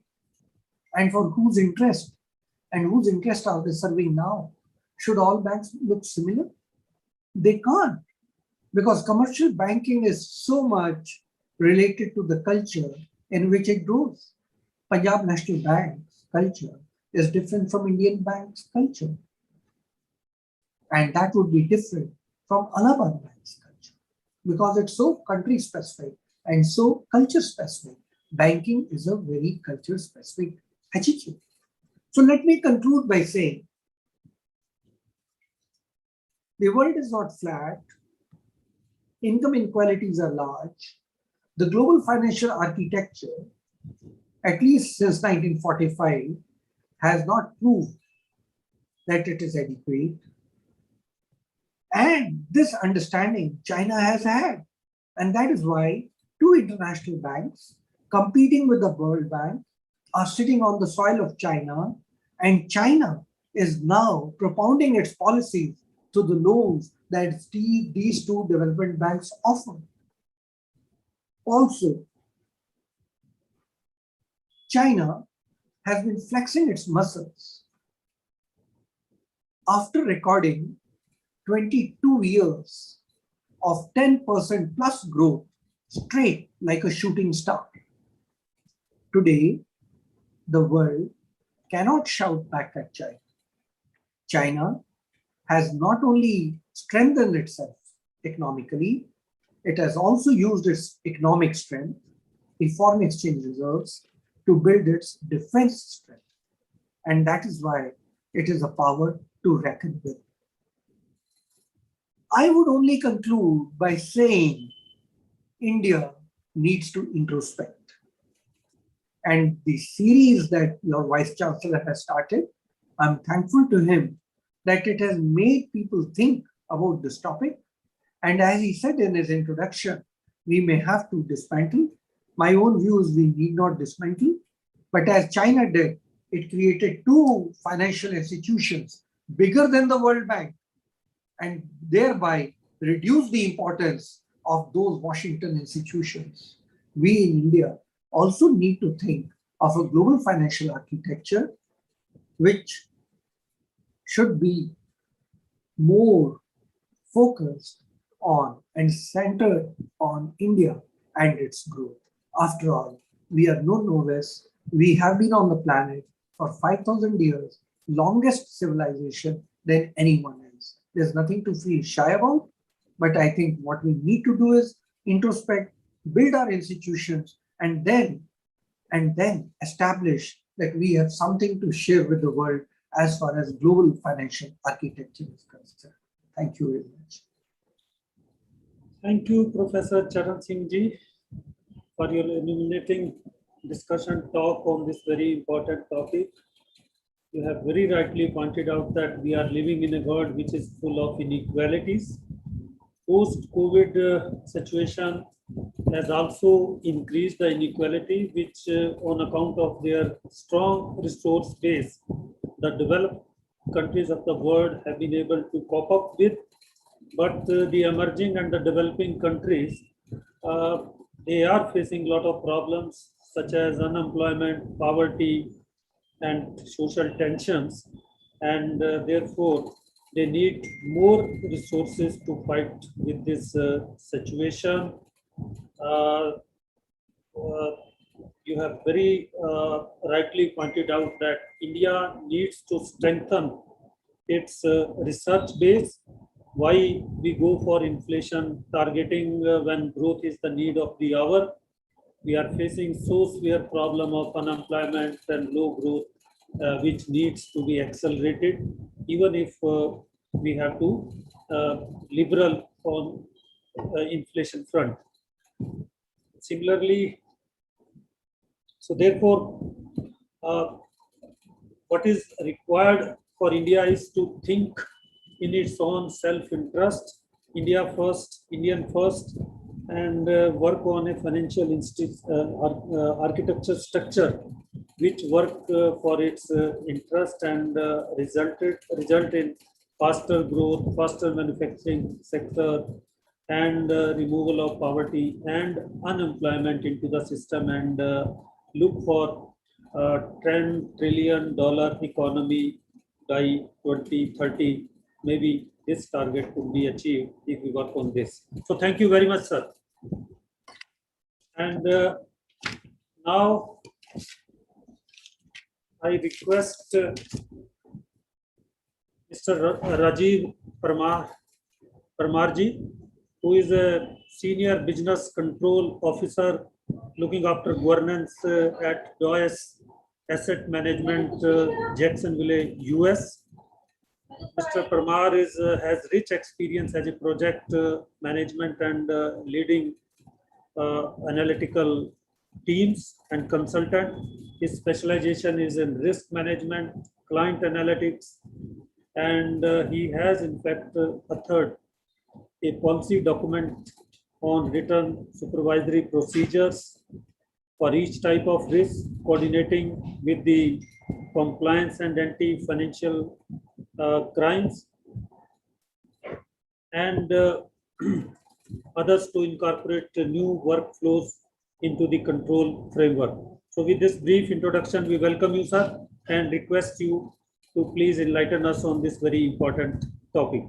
and for whose interest, and whose interest are they serving now? Should all banks look similar? They can't, because commercial banking is so much related to the culture in which it grows. Punjab National Bank's culture is different from Indian Bank's culture. And that would be different from Allahabad Bank's culture, because it's so country specific and so culture specific. Banking is a very culture specific attitude. So let me conclude by saying, the world is not flat, income inequalities are large, the global financial architecture, at least since 1945, has not proved that it is adequate. And this understanding China has had. And that is why two international banks competing with the World Bank are sitting on the soil of China, and China is now propounding its policies to the loans that these two development banks offer. Also, China has been flexing its muscles after recording 22 years of 10% plus growth straight like a shooting star. Today, the world cannot shout back at China. China has not only strengthened itself economically, it has also used its economic strength, the foreign exchange reserves, to build its defense strength. And that is why It is a power to reckon with. I would only conclude by saying India needs to introspect. And the series that your Vice Chancellor has started, I'm thankful to him that it has made people think about this topic. And as he said in his introduction, we may have to dismantle. My own view is we need not dismantle. But as China did, it created two financial institutions bigger than the World Bank and thereby reduced the importance of those Washington institutions. We in India also need to think of a global financial architecture which should be more focused on and centered on India and its growth. After all, we are no novice. We have been on the planet for 5,000 years, longest civilization than anyone else. There's nothing to feel shy about, but I think what we need to do is introspect, build our institutions, and then establish that we have something to share with the world as far as global financial architecture is concerned. Thank you very much. Thank you, Professor Charan Singh ji, for your illuminating discussion talk on this very important topic. You have very rightly pointed out that we are living in a world which is full of inequalities. Post-COVID situation has also increased the inequality, which on account of their strong resource base, the developed countries of the world have been able to cope up with. But the emerging and the developing countries, they are facing a lot of problems such as unemployment, poverty, and social tensions. And therefore, they need more resources to fight with this situation. You have very rightly pointed out that India needs to strengthen its research base. Why we go for inflation targeting when growth is the need of the hour? We are facing so severe problem of unemployment and low growth, which needs to be accelerated, even if we have to liberal on inflation front. Similarly, so therefore, what is required for India is to think in its own self-interest, India first, Indian first, and work on a financial architecture structure which work for its interest and result in faster growth, faster manufacturing sector, and removal of poverty and unemployment into the system, and look for $10 trillion economy by 2030. Maybe this target could be achieved if we work on this. So thank you very much, sir. And now I request Mr. Rajiv Parmarji, who is a senior business control officer looking after governance at DOS Asset Management, Jacksonville, US. Mr. Parmar has rich experience as a project management and leading analytical teams and consultant. His specialization is in risk management, client analytics, and he has in fact authored a policy document on written supervisory procedures for each type of risk, coordinating with the compliance and anti-financial crimes and others to incorporate new workflows into the control framework. So with this brief introduction, we welcome you, sir, and request you to please enlighten us on this very important topic.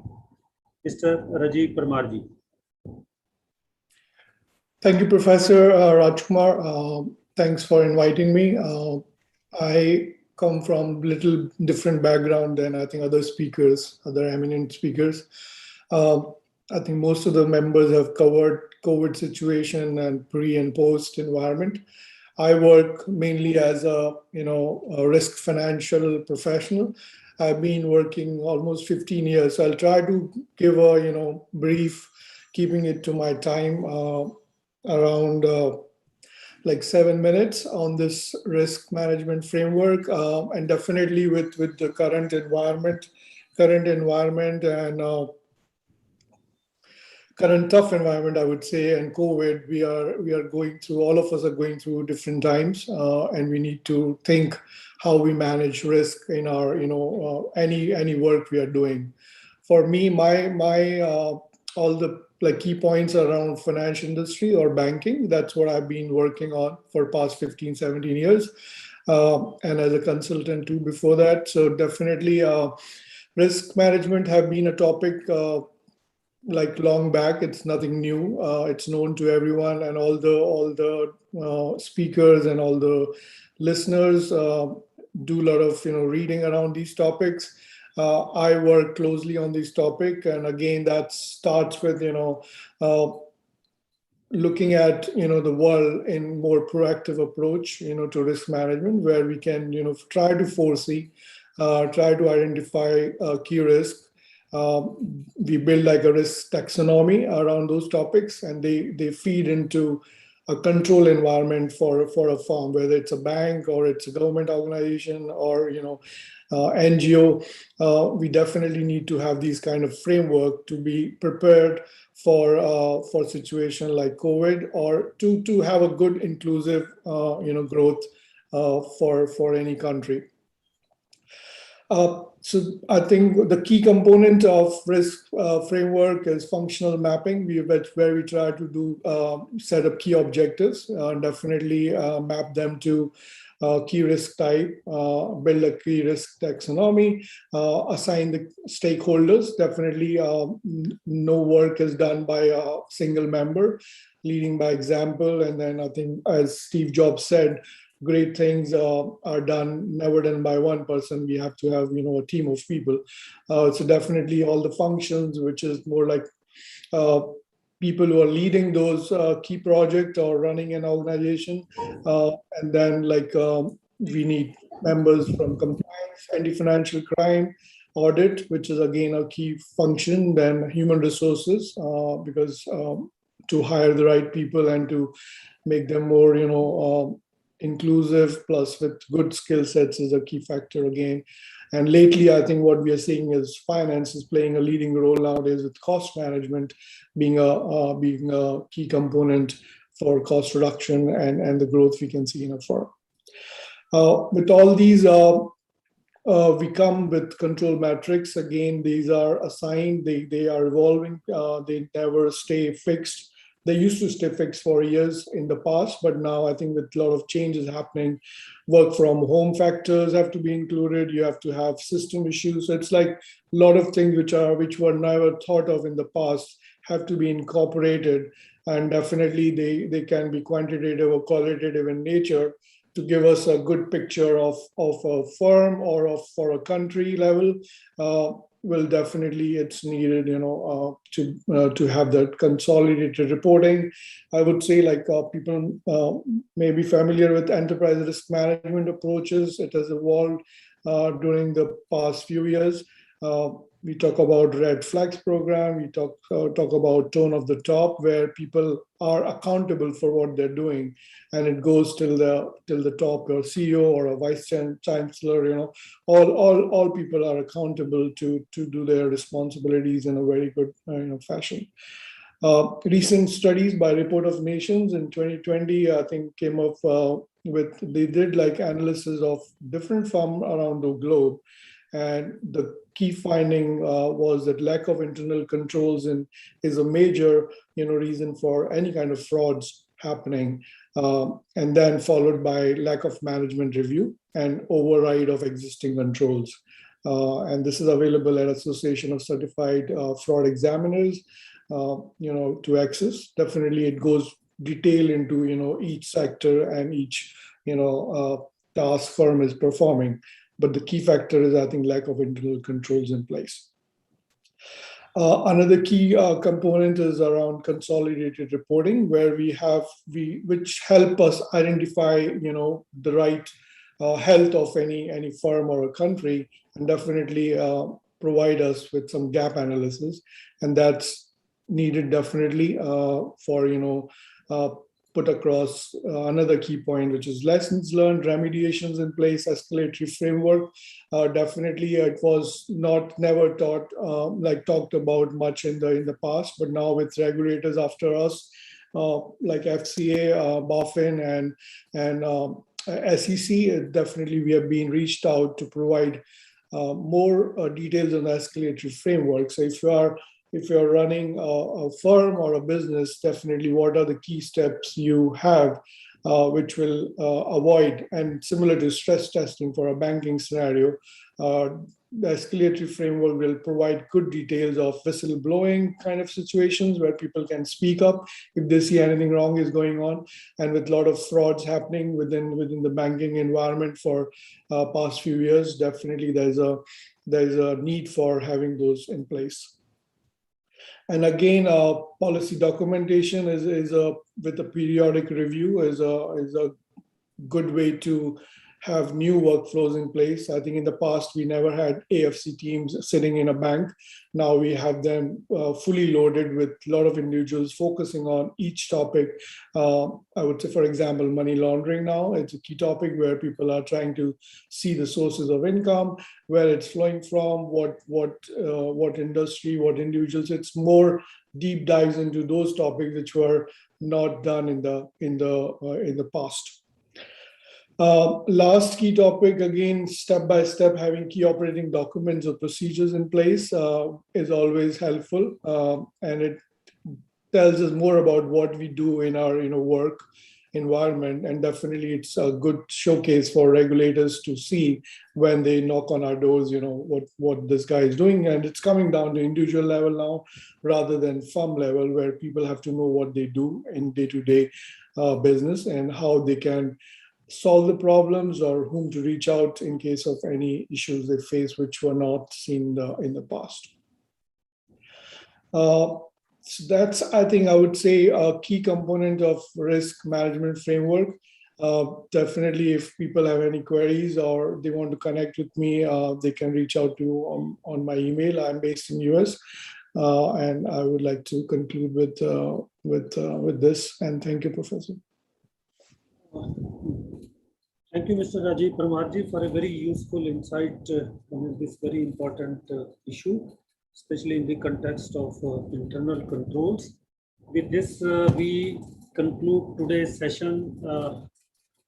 Mr. Rajiv Parmarji. Thank you, Professor Rajkumar. Thanks for inviting me. I come from a little different background than I think other speakers, other eminent speakers. I think most of the members have covered COVID situation and pre and post environment. I work mainly as a risk financial professional, I've been working almost 15 years. So I'll try to give a brief, keeping it to my time, around like 7 minutes on this risk management framework, and definitely with the current environment and current tough environment, I would say, and COVID, we are going through. All of us are going through different times, and we need to think how we manage risk in our any work we are doing. For me, my all the like key points around financial industry or banking. That's what I've been working on for past 15, 17 years, and as a consultant too before that. So definitely, risk management have been a topic. Like long back, it's nothing new. It's known to everyone, and all the speakers and all the listeners do a lot of reading around these topics. I work closely on this topic, and again, that starts with uh, looking at the world in more proactive approach to risk management, where we can try to foresee, try to identify key risks. We build like a risk taxonomy around those topics, and they feed into a control environment for a firm, whether it's a bank or it's a government organization or NGO. We definitely need to have these kind of framework to be prepared for situation like COVID, or to have a good inclusive growth for any country. So I think the key component of risk framework is functional mapping, where we try to do set up key objectives, definitely map them to key risk type, build a key risk taxonomy, assign the stakeholders. Definitely no work is done by a single member, leading by example. And then I think, as Steve Jobs said, great things are never done by one person. We have to have a team of people. So definitely all the functions, which is more like people who are leading those key projects or running an organization, and then we need members from compliance, anti-financial crime, audit, which is again a key function. Then human resources, because to hire the right people and to make them more inclusive plus with good skill sets is a key factor again. And lately, I think what we are seeing is finance is playing a leading role nowadays, with cost management being a key component for cost reduction and the growth we can see in a firm. With all these, we come with control metrics. Again, these are assigned, they are evolving, they never stay fixed. They used to stay fixed for years in the past, but now I think with a lot of changes happening, work from home factors have to be included. You have to have system issues. So it's like a lot of things which were never thought of in the past have to be incorporated, and definitely they can be quantitative or qualitative in nature to give us a good picture of a firm or for a country level. Well, definitely it's needed, to have that consolidated reporting. I would say people may be familiar with enterprise risk management approaches. It has evolved during the past few years. We talk about red flags program. We talk about tone of the top, where people are accountable for what they're doing, and it goes till the top, or CEO or a vice chancellor. All people are accountable to do their responsibilities in a very good fashion. Recent studies by Report of Nations in 2020, I think, came up they did analysis of different firms around the globe. And the key finding was that lack of internal controls is a major reason for any kind of frauds happening. And then followed by lack of management review and override of existing controls. And this is available at Association of Certified Fraud Examiners, to access. Definitely it goes detail into, each sector and each, task firm is performing. But the key factor is, I think, lack of internal controls in place. Another key component is around consolidated reporting, where which help us identify, the right health of any firm or a country, and definitely provide us with some gap analysis. And that's needed definitely for, put across another key point, which is lessons learned, remediations in place, escalatory framework. Definitely, it was never talked about much in the past, but now with regulators after us, like FCA, BaFin, and SEC, definitely we have been reached out to provide more details on the escalatory framework. So if you're running a firm or a business, definitely what are the key steps you have which will avoid, and similar to stress testing for a banking scenario, the escalatory framework will provide good details of whistleblowing kind of situations where people can speak up if they see anything wrong is going on. And with a lot of frauds happening within the banking environment for past few years, definitely there's a need for having those in place. And again, policy documentation is with a periodic review is a good way to have new workflows in place. I think in the past, we never had AFC teams sitting in a bank. Now we have them fully loaded with a lot of individuals focusing on each topic. I would say, for example, money laundering now, it's a key topic where people are trying to see the sources of income, where it's flowing from, what industry, what individuals. It's more deep dives into those topics which were not done in the past. Last key topic, again, step by step, having key operating documents or procedures in place is always helpful, and it tells us more about what we do in our work environment. And definitely, it's a good showcase for regulators to see when they knock on our doors. What this guy is doing, and it's coming down to individual level now rather than firm level, where people have to know what they do in day-to-day business and how they can solve the problems or whom to reach out in case of any issues they face which were not seen in the past. So that's, I think I would say, a key component of risk management framework. Definitely, if people have any queries or they want to connect with me, they can reach out to on my email. I'm based in US, and I would like to conclude with this. And thank you, Professor. Thank you, Mr. Rajiv Parmarji, for a very useful insight on this very important issue, especially in the context of internal controls. With this, we conclude today's session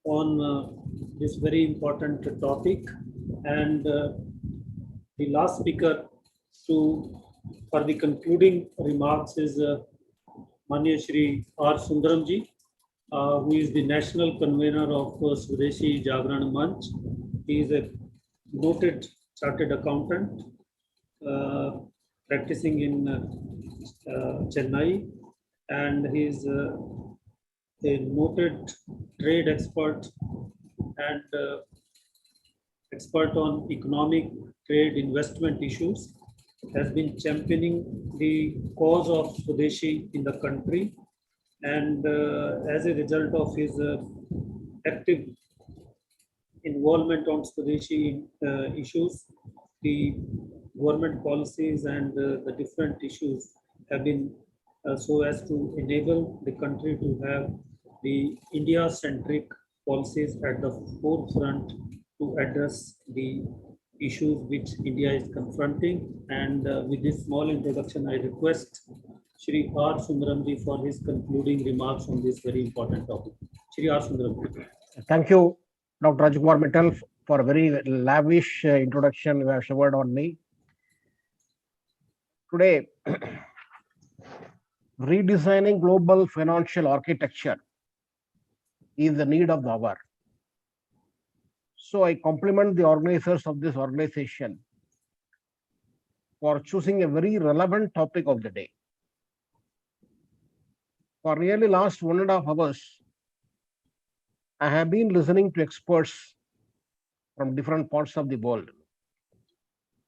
on this very important topic. And the last speaker for the concluding remarks is Manya Shri R. Sundaramji, who is the national convener of Swadeshi Jagran Manch. He is a noted chartered accountant practicing in Chennai, and he is a noted trade expert and expert on economic, trade, investment issues. Has been championing the cause of Swadeshi in the country. And as a result of his active involvement on Swadeshi issues, the government policies and the different issues have been so as to enable the country to have the India-centric policies at the forefront to address the issues which India is confronting. And with this small introduction, I request Shri R. Sundaramji for his concluding remarks on this very important topic. Shri R. Sundaramji. Thank you, Dr. Rajkumar Mittal, for a very lavish introduction you have showered on me. Today, redesigning global financial architecture is the need of the hour. So I compliment the organizers of this organization for choosing a very relevant topic of the day. For nearly last 1.5 hours, I have been listening to experts from different parts of the world.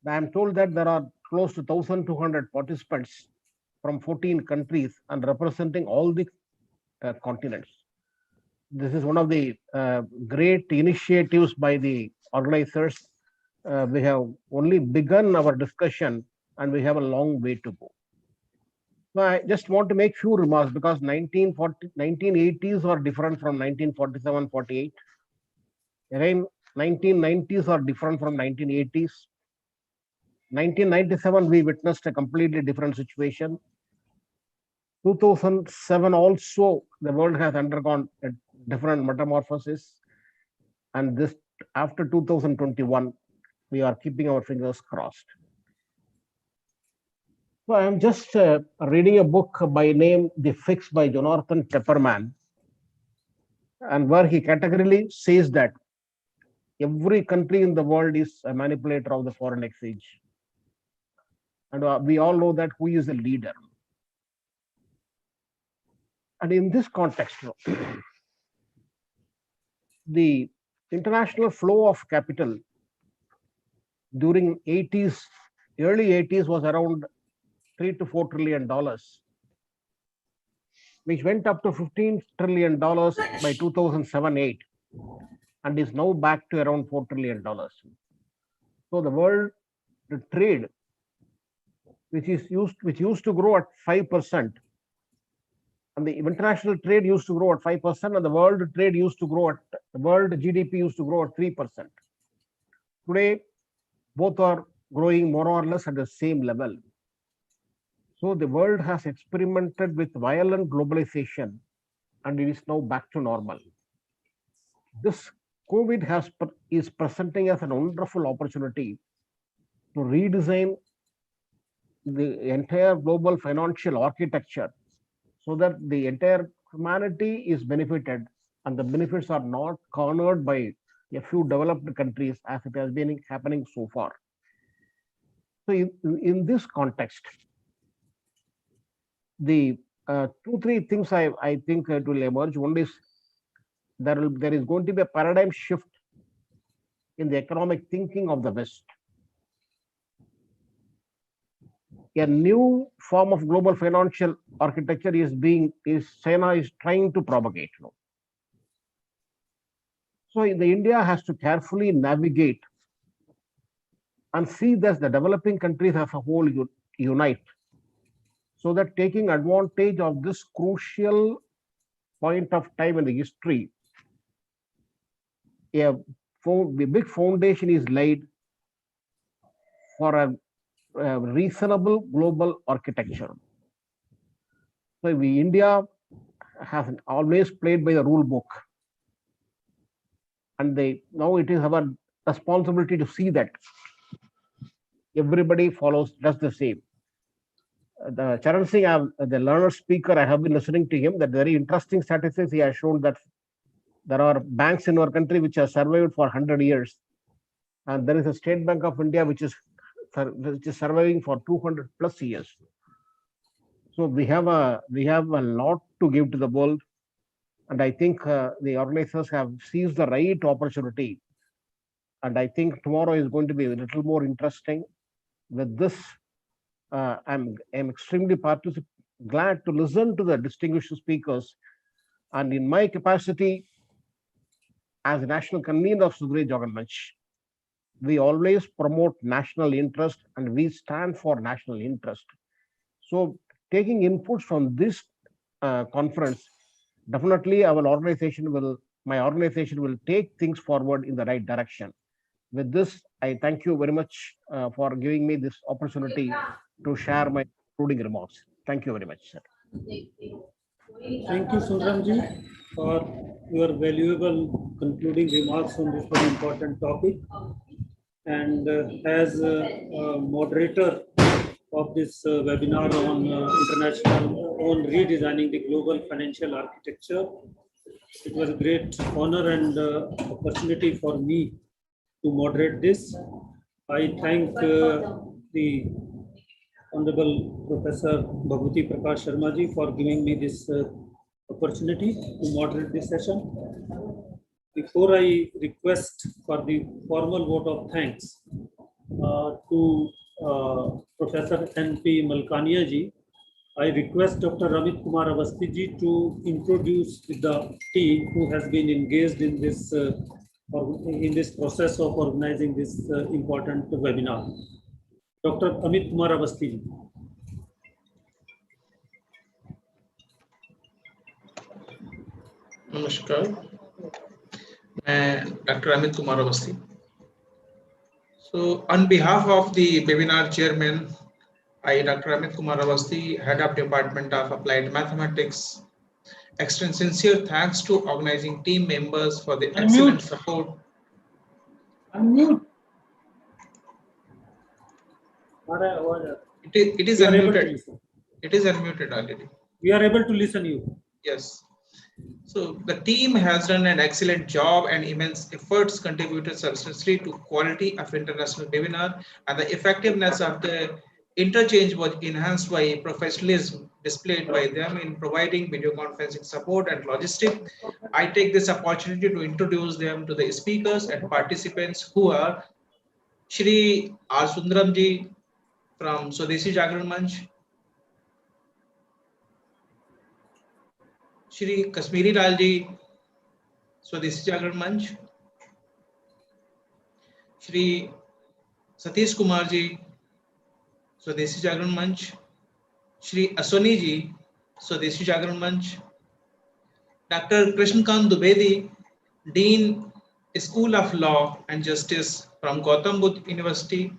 I am told that there are close to 1,200 participants from 14 countries and representing all the continents. This is one of the great initiatives by the organizers we have only begun our discussion and we have a long way to go. So I just want to make few remarks because 1980s are different from 1947-48. Again, 1990s are different from 1980s. 1997, we witnessed a completely different situation. 2007 also, the world has undergone a different metamorphosis. And this after 2021, we are keeping our fingers crossed. So I am just reading a book by name The Fix by Jonathan Tepperman, and where he categorically says that every country in the world is a manipulator of the foreign exchange. And we all know that who is the leader. And in this context, the international flow of capital during early 80s was around $3 to $4 trillion, which went up to $15 trillion by 2007-8, and is now back to around $4 trillion. So the world, the trade, which used to grow at 5%, and the international trade used to grow at 5%, and the world trade used to grow at, the world GDP used to grow at 3%. Today, both are growing more or less at the same level. So the world has experimented with violent globalization, and it is now back to normal. This COVID is presenting us a wonderful opportunity to redesign the entire global financial architecture so that the entire humanity is benefited and the benefits are not cornered by a few developed countries as it has been happening so far. So in this context, the 2-3 things I think it will emerge. One is there is going to be a paradigm shift in the economic thinking of the West. A new form of global financial architecture China is trying to propagate. So India has to carefully navigate and see that the developing countries as a whole unite, so that taking advantage of this crucial point of time in the history, a big foundation is laid for a reasonable global architecture. So India has always played by the rule book, and now it is our responsibility to see that everybody does the same. The Charan Singh, the learned speaker, I have been listening to him, that very interesting statistics he has shown that there are banks in our country which have survived for 100 years. And there is a State Bank of India which is surviving for 200 plus years. So we have a lot to give to the world. And I think the organizers have seized the right opportunity. And I think tomorrow is going to be a little more interesting. With this, I'm extremely glad to listen to the distinguished speakers. And in my capacity as national convener of Sudhir Jagan Manch, we always promote national interest and we stand for national interest. So taking inputs from this conference, definitely my organization will take things forward in the right direction. With this, I thank you very much for giving me this opportunity to share my concluding remarks. Thank you very much, sir. Thank you, Sundaramji, for your valuable concluding remarks on this very important topic. And as a moderator of this webinar on redesigning the global financial architecture, it was a great honor and opportunity for me to moderate this. I thank the Honorable Professor Bhabhuti Prakash Sharma ji for giving me this opportunity to moderate this session. Before I request for the formal vote of thanks to Professor N.P. Malkania ji, I request Dr. Ramit Kumar Avasthi ji to introduce the team who has been engaged in this in this process of organizing this important webinar. Dr. Amit Kumar Awasthi. नमस्कार, मैं Dr. Amit Kumar Awasthi. So, on behalf of the webinar chairman, I, Dr. Amit Kumar Awasthi, Head of Department of Applied Mathematics, extend sincere thanks to organizing team members for the excellent support. Unmute. It is unmuted. It is unmuted already. We are able to listen you. Yes. So the team has done an excellent job and immense efforts contributed substantially to quality of international webinar, and the effectiveness of the interchange was enhanced by professionalism displayed by them in providing video conferencing support and logistics. I take this opportunity to introduce them to the speakers and participants who are Shri R. Sundaramji from Swadeshi Jagran Manch, Shri Kashmiri Lalji, Swadeshi Jagran Manch, Shri Satish Kumar ji, Swadeshi Jagran Manch, Shri Aswani ji, Swadeshi Jagran Manch, Dr. Krishnakant Dubedi, Dean, School of Law and Justice from Gautam Buddha University,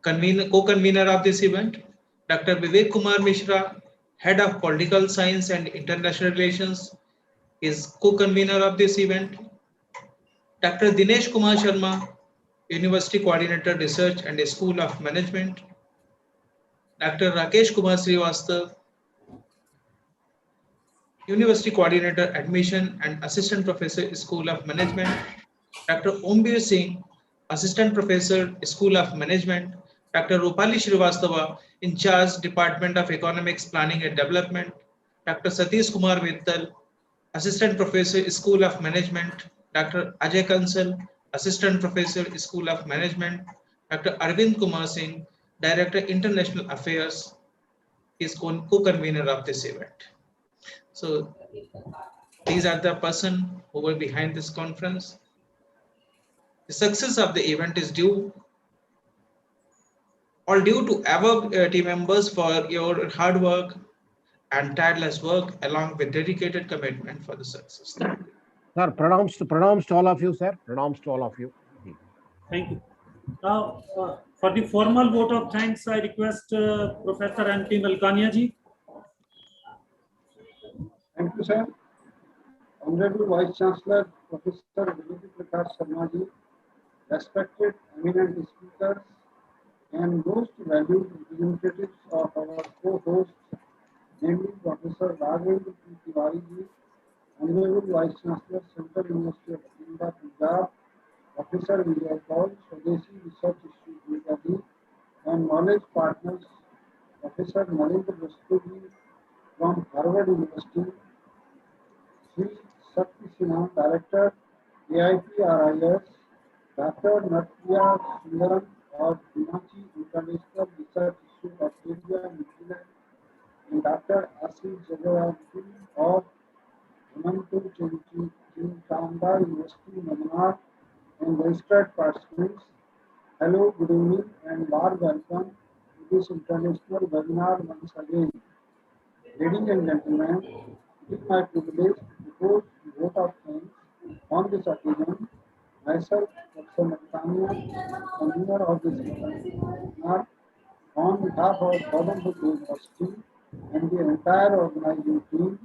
co-convener of this event, Dr. Vivek Kumar Mishra, Head of Political Science and International Relations, is co-convener of this event, Dr. Dinesh Kumar Sharma, University Coordinator Research and School of Management, Dr. Rakesh Kumar Srivastav, University Coordinator Admission and Assistant Professor School of Management, Dr. Ombir Singh, Assistant Professor School of Management, Dr. Rupali Srivastava, in charge Department of Economics Planning and Development, Dr. Satish Kumar Vittal, Assistant Professor School of Management, Dr. Ajay Kansal, Assistant Professor School of Management, Dr. Arvind Kumar Singh, Director International Affairs, is co-convener of this event. So these are the person who were behind this conference. The success of the event is due to above team members for your hard work and tireless work along with dedicated commitment for the success. Sir, pranams to all of you, sir. Pranams to all of you. Thank you. Now, for the formal vote of thanks, I request Professor M.P. Malkania ji. Thank you, sir. Honorable Vice Chancellor, Professor Vijay Prakash Sharma ji, respected eminent speakers, and most valued representatives of our co-hosts, namely Professor Raghavendra P. Tiwari ji, Honorable Vice Chancellor, Central University of India, Punjab, Professor Vijay Paul, Swadeshi Research Institute, Delhi, and knowledge partners, Professor Nalendra Rastogi from Harvard University, Sri Sakti Sinha, Director, AIPRIS, Dr. Natya Sundaram of Meenakshi International Research Institute of India, New Zealand, and Dr. Asif Jagawati of Hemanthu Chinchanda University, Myanmar, and registered participants. Hello, good evening, and warm welcome to this international webinar once again. Ladies and gentlemen, it is my privilege to propose the vote of thanks on this occasion. Myself, Dr. Malkania, convener of this webinar, on behalf of Gautam Buddha University and the entire organizing team,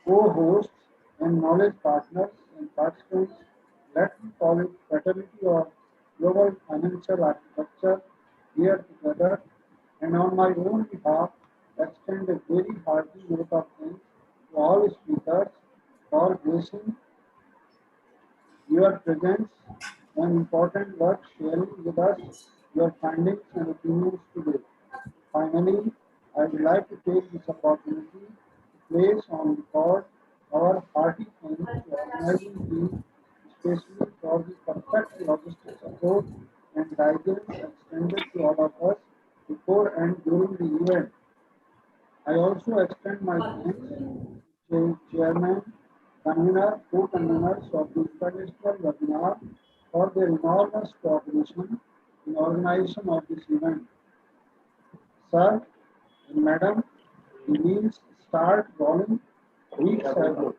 co-hosts, and knowledge partners and participants, let me call it fraternity of global financial architecture here together, and on my own behalf, extend a very hearty vote of thanks to all speakers for gracing your presence and important work, sharing with us your findings and opinions today. Finally, I would like to take this opportunity to place on record our hearty thanks to organizing team, especially for the perfect logistic support and guidance extended to all of us before and during the event. I also extend my thanks to Chairman, Convener, co-conveners of the international webinar, for their enormous cooperation in organization of this event. Sir and Madam, the wheels start rolling weeks ago.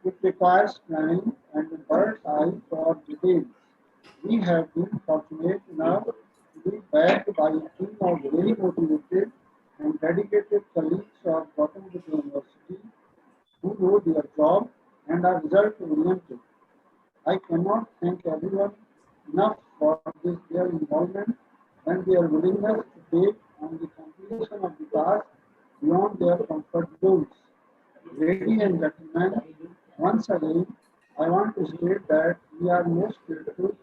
It requires planning and a bird's eye for details. We have been fortunate enough to be backed by a team of very motivated and dedicated colleagues of Gautam Buddha University who know their job and are result oriented. I cannot thank everyone enough for their involvement and their willingness to take on the completion of the task beyond their comfort zones. Ladies and gentlemen, once again, I want to state that we are most grateful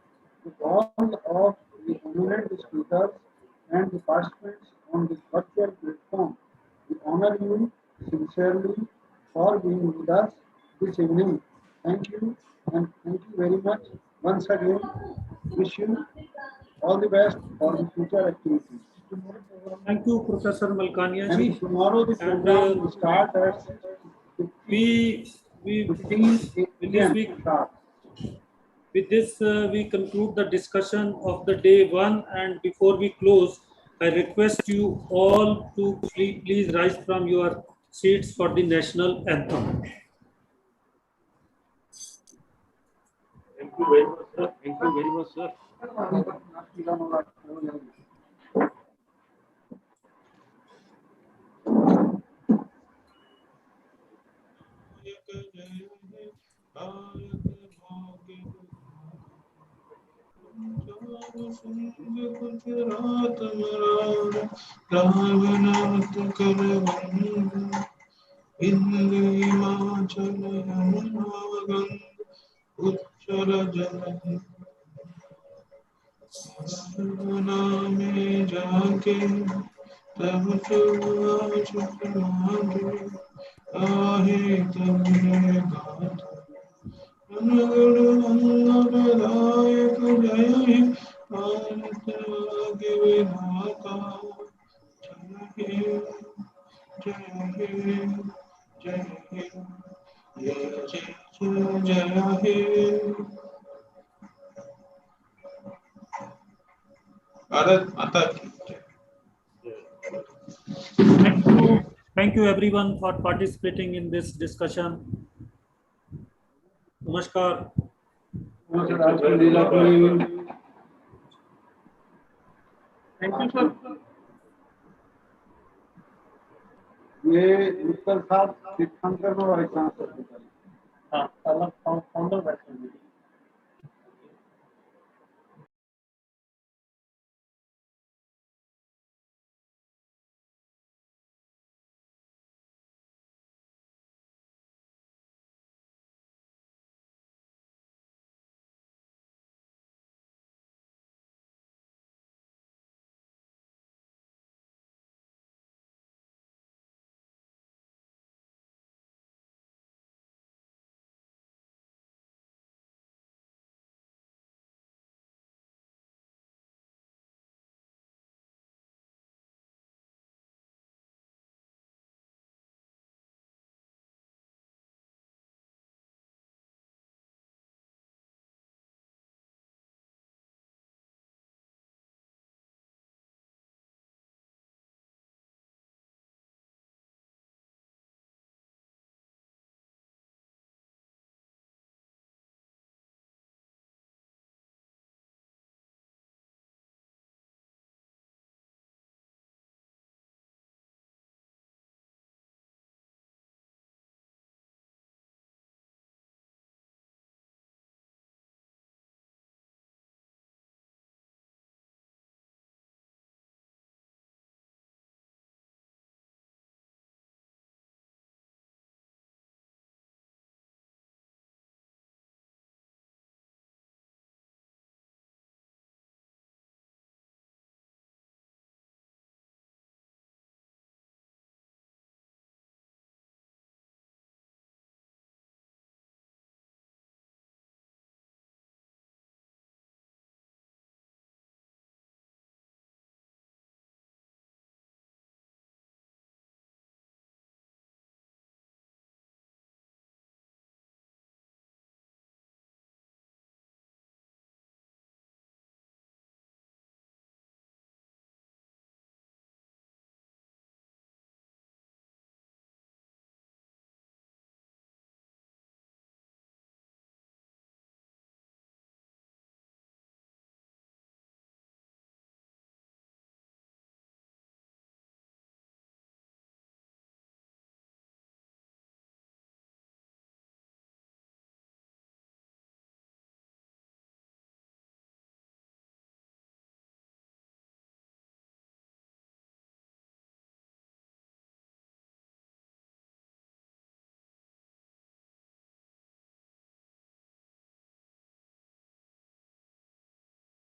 to all of the eminent speakers and the participants on this virtual platform. We honor you sincerely for being with us this evening. Thank you and thank you very much once again. Wish you all the best for the future activities. Thank you, Professor Malkania And ji. tomorrow the program will start at We 15 with this week. With this, we conclude the discussion of the day one. And before we close, I request you all to please rise from your seats for the national anthem. Thank you very much, sir. Thank you very much, sir. में जाके तब आहे तब गाता दायक जय हे भारत आगे विधाता जय हे जय हे जय हे जय हे भारत माता की Thank you everyone for participating in this discussion. Namaskar. Thank you, sir. ये उत्तर साहब तीर्थंकर में वाइस चांसलर हाँ अलग फाउंडर बैठे हैं